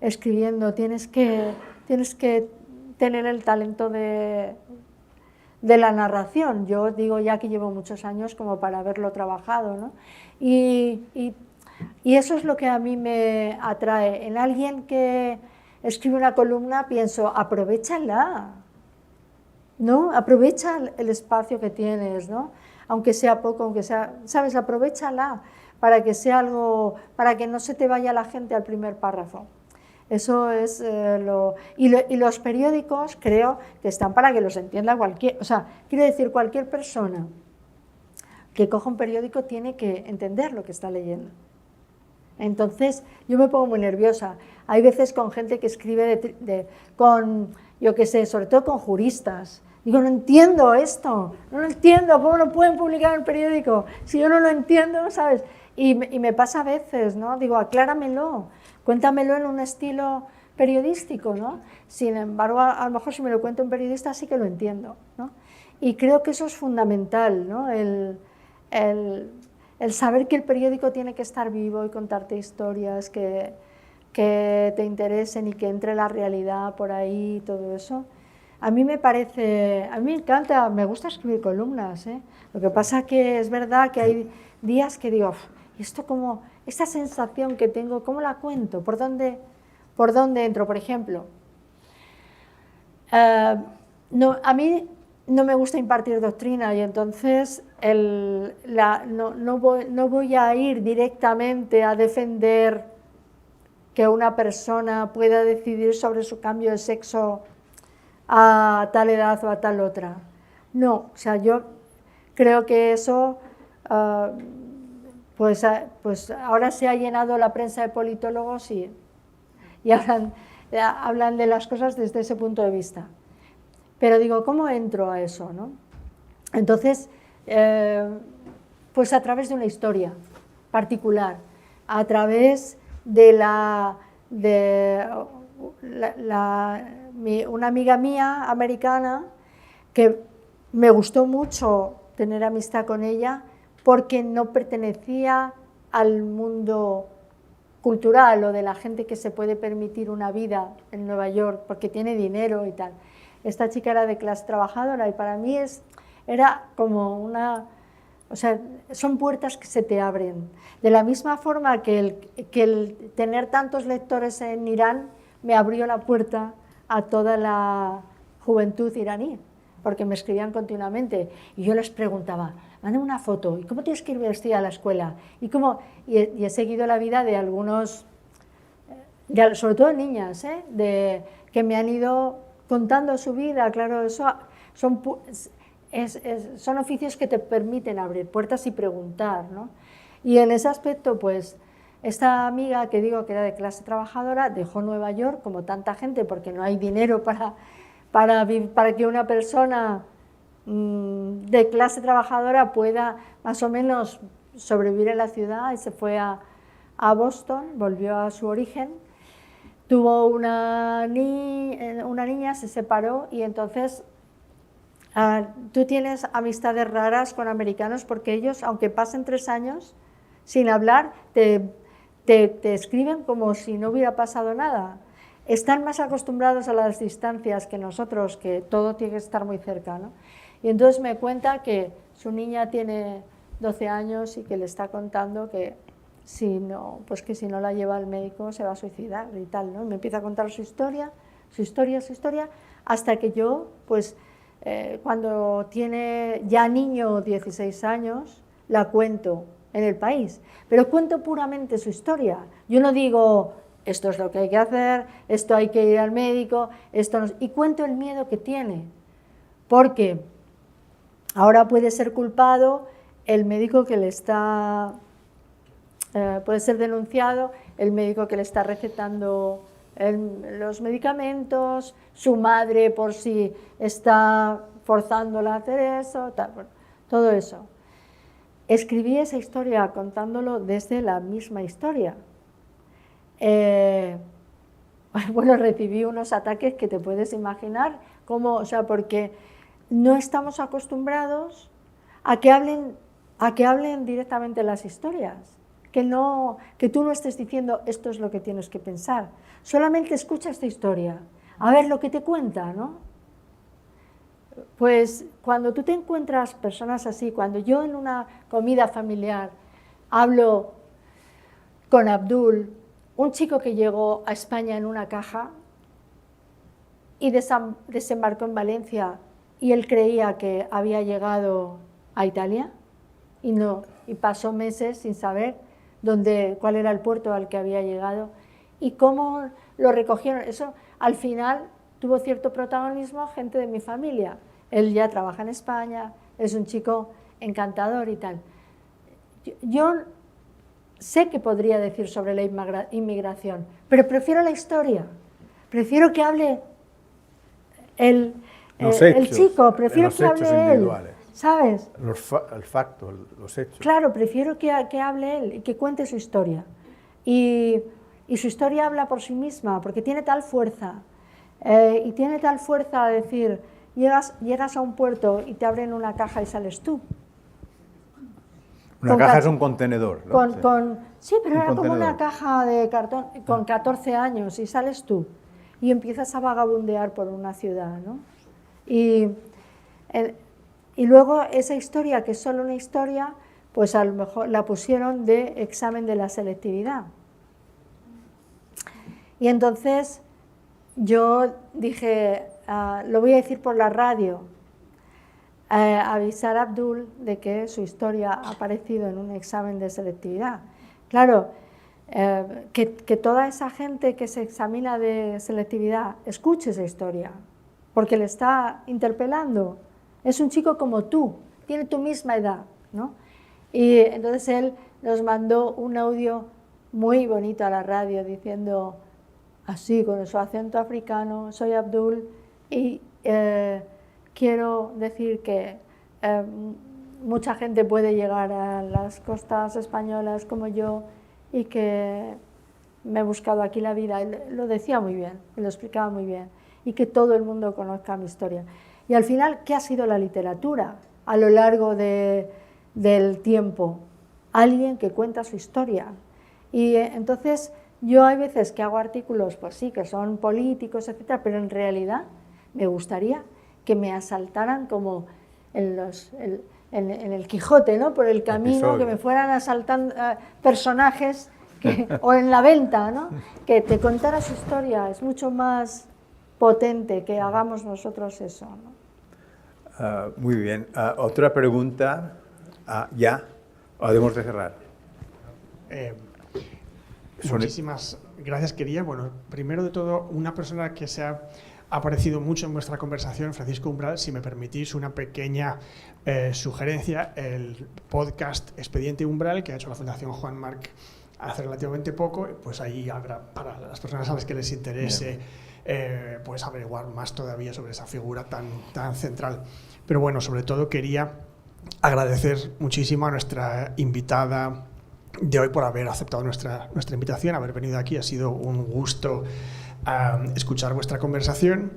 escribiendo, tienes que tener el talento de la narración. Yo digo ya que llevo muchos años como para haberlo trabajado, ¿no? Y eso es lo que a mí me atrae. En alguien que escribe una columna pienso, aprovéchala, ¿no? Aprovecha el espacio que tienes, ¿no? Aunque sea poco, aunque sea, ¿sabes? Aprovéchala para que sea algo, para que no se te vaya la gente al primer párrafo. Eso es y los periódicos creo que están para que los entienda cualquier, o sea, quiero decir, cualquier persona que coja un periódico tiene que entender lo que está leyendo. Entonces, yo me pongo muy nerviosa. Hay veces con gente que escribe yo qué sé, sobre todo con juristas. Digo, no entiendo esto, no lo entiendo, ¿cómo lo pueden publicar en el periódico? Si yo no lo entiendo, ¿sabes? Y me pasa a veces, ¿no? Digo, acláramelo, cuéntamelo en un estilo periodístico, ¿no? Sin embargo, a lo mejor si me lo cuenta un periodista sí que lo entiendo, ¿no? Y creo que eso es fundamental, ¿no? el saber que el periódico tiene que estar vivo y contarte historias que te interesen y que entre la realidad por ahí y todo eso. A mí me encanta, me gusta escribir columnas, ¿eh? Lo que pasa que es verdad que hay días que digo, esto como, esta sensación que tengo, ¿cómo la cuento? ¿Por dónde entro? Por ejemplo, a mí no me gusta impartir doctrina y entonces no voy a ir directamente a defender que una persona pueda decidir sobre su cambio de sexo a tal edad o a tal otra. No, o sea, yo creo que eso, pues ahora se ha llenado la prensa de politólogos y hablan de las cosas desde ese punto de vista. Pero digo, ¿cómo entro a eso, no? Entonces, pues a través de una historia particular, a través de una amiga mía americana que me gustó mucho tener amistad con ella porque no pertenecía al mundo cultural o de la gente que se puede permitir una vida en Nueva York porque tiene dinero y tal. Esta chica era de clase trabajadora y para mí era como una... O sea, son puertas que se te abren. De la misma forma que el tener tantos lectores en Irán me abrió la puerta a toda la juventud iraní, porque me escribían continuamente y yo les preguntaba, mándame una foto, ¿y cómo tienes que ir vestida a la escuela? Y he seguido la vida de algunos, sobre todo niñas, que me han ido contando su vida. Claro, eso son oficios que te permiten abrir puertas y preguntar, ¿no? Y en ese aspecto, pues, esta amiga que digo que era de clase trabajadora dejó Nueva York, como tanta gente, porque no hay dinero para que una persona de clase trabajadora pueda más o menos sobrevivir en la ciudad, y se fue a Boston, volvió a su origen, tuvo una niña, se separó y entonces... tú tienes amistades raras con americanos porque ellos, aunque pasen 3 años sin hablar, te escriben como si no hubiera pasado nada. Están más acostumbrados a las distancias que nosotros, que todo tiene que estar muy cerca, ¿no? Y entonces me cuenta que su niña tiene 12 años y que le está contando que si no la lleva al médico se va a suicidar y tal, ¿no? Me empieza a contar su historia, hasta que yo, pues... cuando tiene ya niño 16 años, la cuento en El País, pero cuento puramente su historia. Yo no digo, esto es lo que hay que hacer, esto hay que ir al médico, y cuento el miedo que tiene, porque ahora puede ser culpado el médico que le está, puede ser denunciado el médico que le está recetando los medicamentos, su madre por si está forzándola a hacer eso, tal, bueno, todo eso. Escribí esa historia contándolo desde la misma historia. Bueno, recibí unos ataques que te puedes imaginar, o sea, porque no estamos acostumbrados a que hablen directamente las historias. Que tú no estés diciendo esto es lo que tienes que pensar, solamente escucha esta historia, a ver lo que te cuenta, ¿no? Pues cuando tú te encuentras personas así, cuando yo en una comida familiar hablo con Abdul, un chico que llegó a España en una caja y desembarcó en Valencia y él creía que había llegado a Italia y pasó meses sin saber cuál era el puerto al que había llegado y cómo lo recogieron. Eso al final tuvo cierto protagonismo gente de mi familia. Él ya trabaja en España, es un chico encantador y tal. Yo sé que podría decir sobre la inmigración, pero prefiero la historia, prefiero que hable el chico, prefiero que hable él, ¿sabes? El facto, los hechos. Claro, prefiero que hable él y que cuente su historia. Y su historia habla por sí misma, porque tiene tal fuerza. Y tiene tal fuerza de decir, llegas a un puerto y te abren una caja y sales tú. Una caja es un contenedor, ¿no? Sí, pero era como contenedor. una caja de cartón con 14 años y sales tú y empiezas a vagabundear por una ciudad, ¿no? Y luego esa historia, que es solo una historia, pues a lo mejor la pusieron de examen de la selectividad. Y entonces yo dije, lo voy a decir por la radio, avisar a Abdul de que su historia ha aparecido en un examen de selectividad. Claro, que toda esa gente que se examina de selectividad escuche esa historia, porque le está interpelando. Es un chico como tú, tiene tu misma edad, ¿no? Y entonces él nos mandó un audio muy bonito a la radio diciendo, así, con su acento africano, soy Abdul y quiero decir que mucha gente puede llegar a las costas españolas como yo y que me he buscado aquí la vida. Y lo decía muy bien, lo explicaba muy bien, y que todo el mundo conozca mi historia. Y al final, ¿qué ha sido la literatura a lo largo del tiempo? Alguien que cuenta su historia. Y entonces yo hay veces que hago artículos, pues sí, que son políticos, etcétera, pero en realidad me gustaría que me asaltaran como en el Quijote, ¿no? Por el camino, episodio. que me fueran asaltando personajes o en la venta, ¿no? Que te contara su historia. Es mucho más potente que hagamos nosotros eso, ¿no? Muy bien. Otra pregunta. ¿Ya? ¿O debemos de cerrar? Muchísimas gracias. Quería, bueno, primero de todo, una persona que se ha aparecido mucho en vuestra conversación, Francisco Umbral, si me permitís una pequeña sugerencia, el podcast Expediente Umbral, que ha hecho la Fundación Juan Marc hace relativamente poco, pues ahí habrá, para las personas a las que les interese, pues averiguar más todavía sobre esa figura tan central. Pero bueno, sobre todo quería agradecer muchísimo a nuestra invitada de hoy por haber aceptado nuestra invitación, haber venido aquí. Ha sido un gusto escuchar vuestra conversación,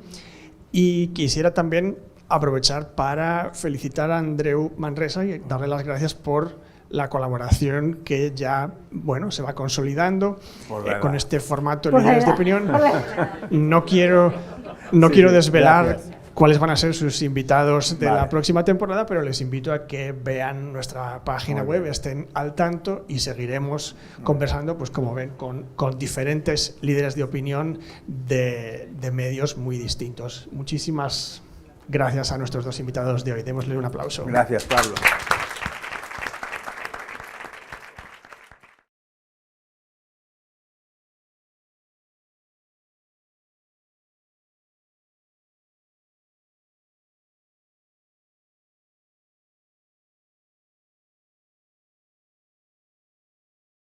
y quisiera también aprovechar para felicitar a Andreu Manresa y darle las gracias por la colaboración que ya, bueno, se va consolidando con este formato Líderes de Opinión. No quiero desvelar gracias. cuáles van a ser sus invitados de la próxima temporada, pero les invito a que vean nuestra página web, estén al tanto, y seguiremos conversando, pues como ven, con diferentes líderes de opinión de medios muy distintos. Muchísimas gracias a nuestros dos invitados de hoy. Démosle un aplauso. Gracias, Pablo.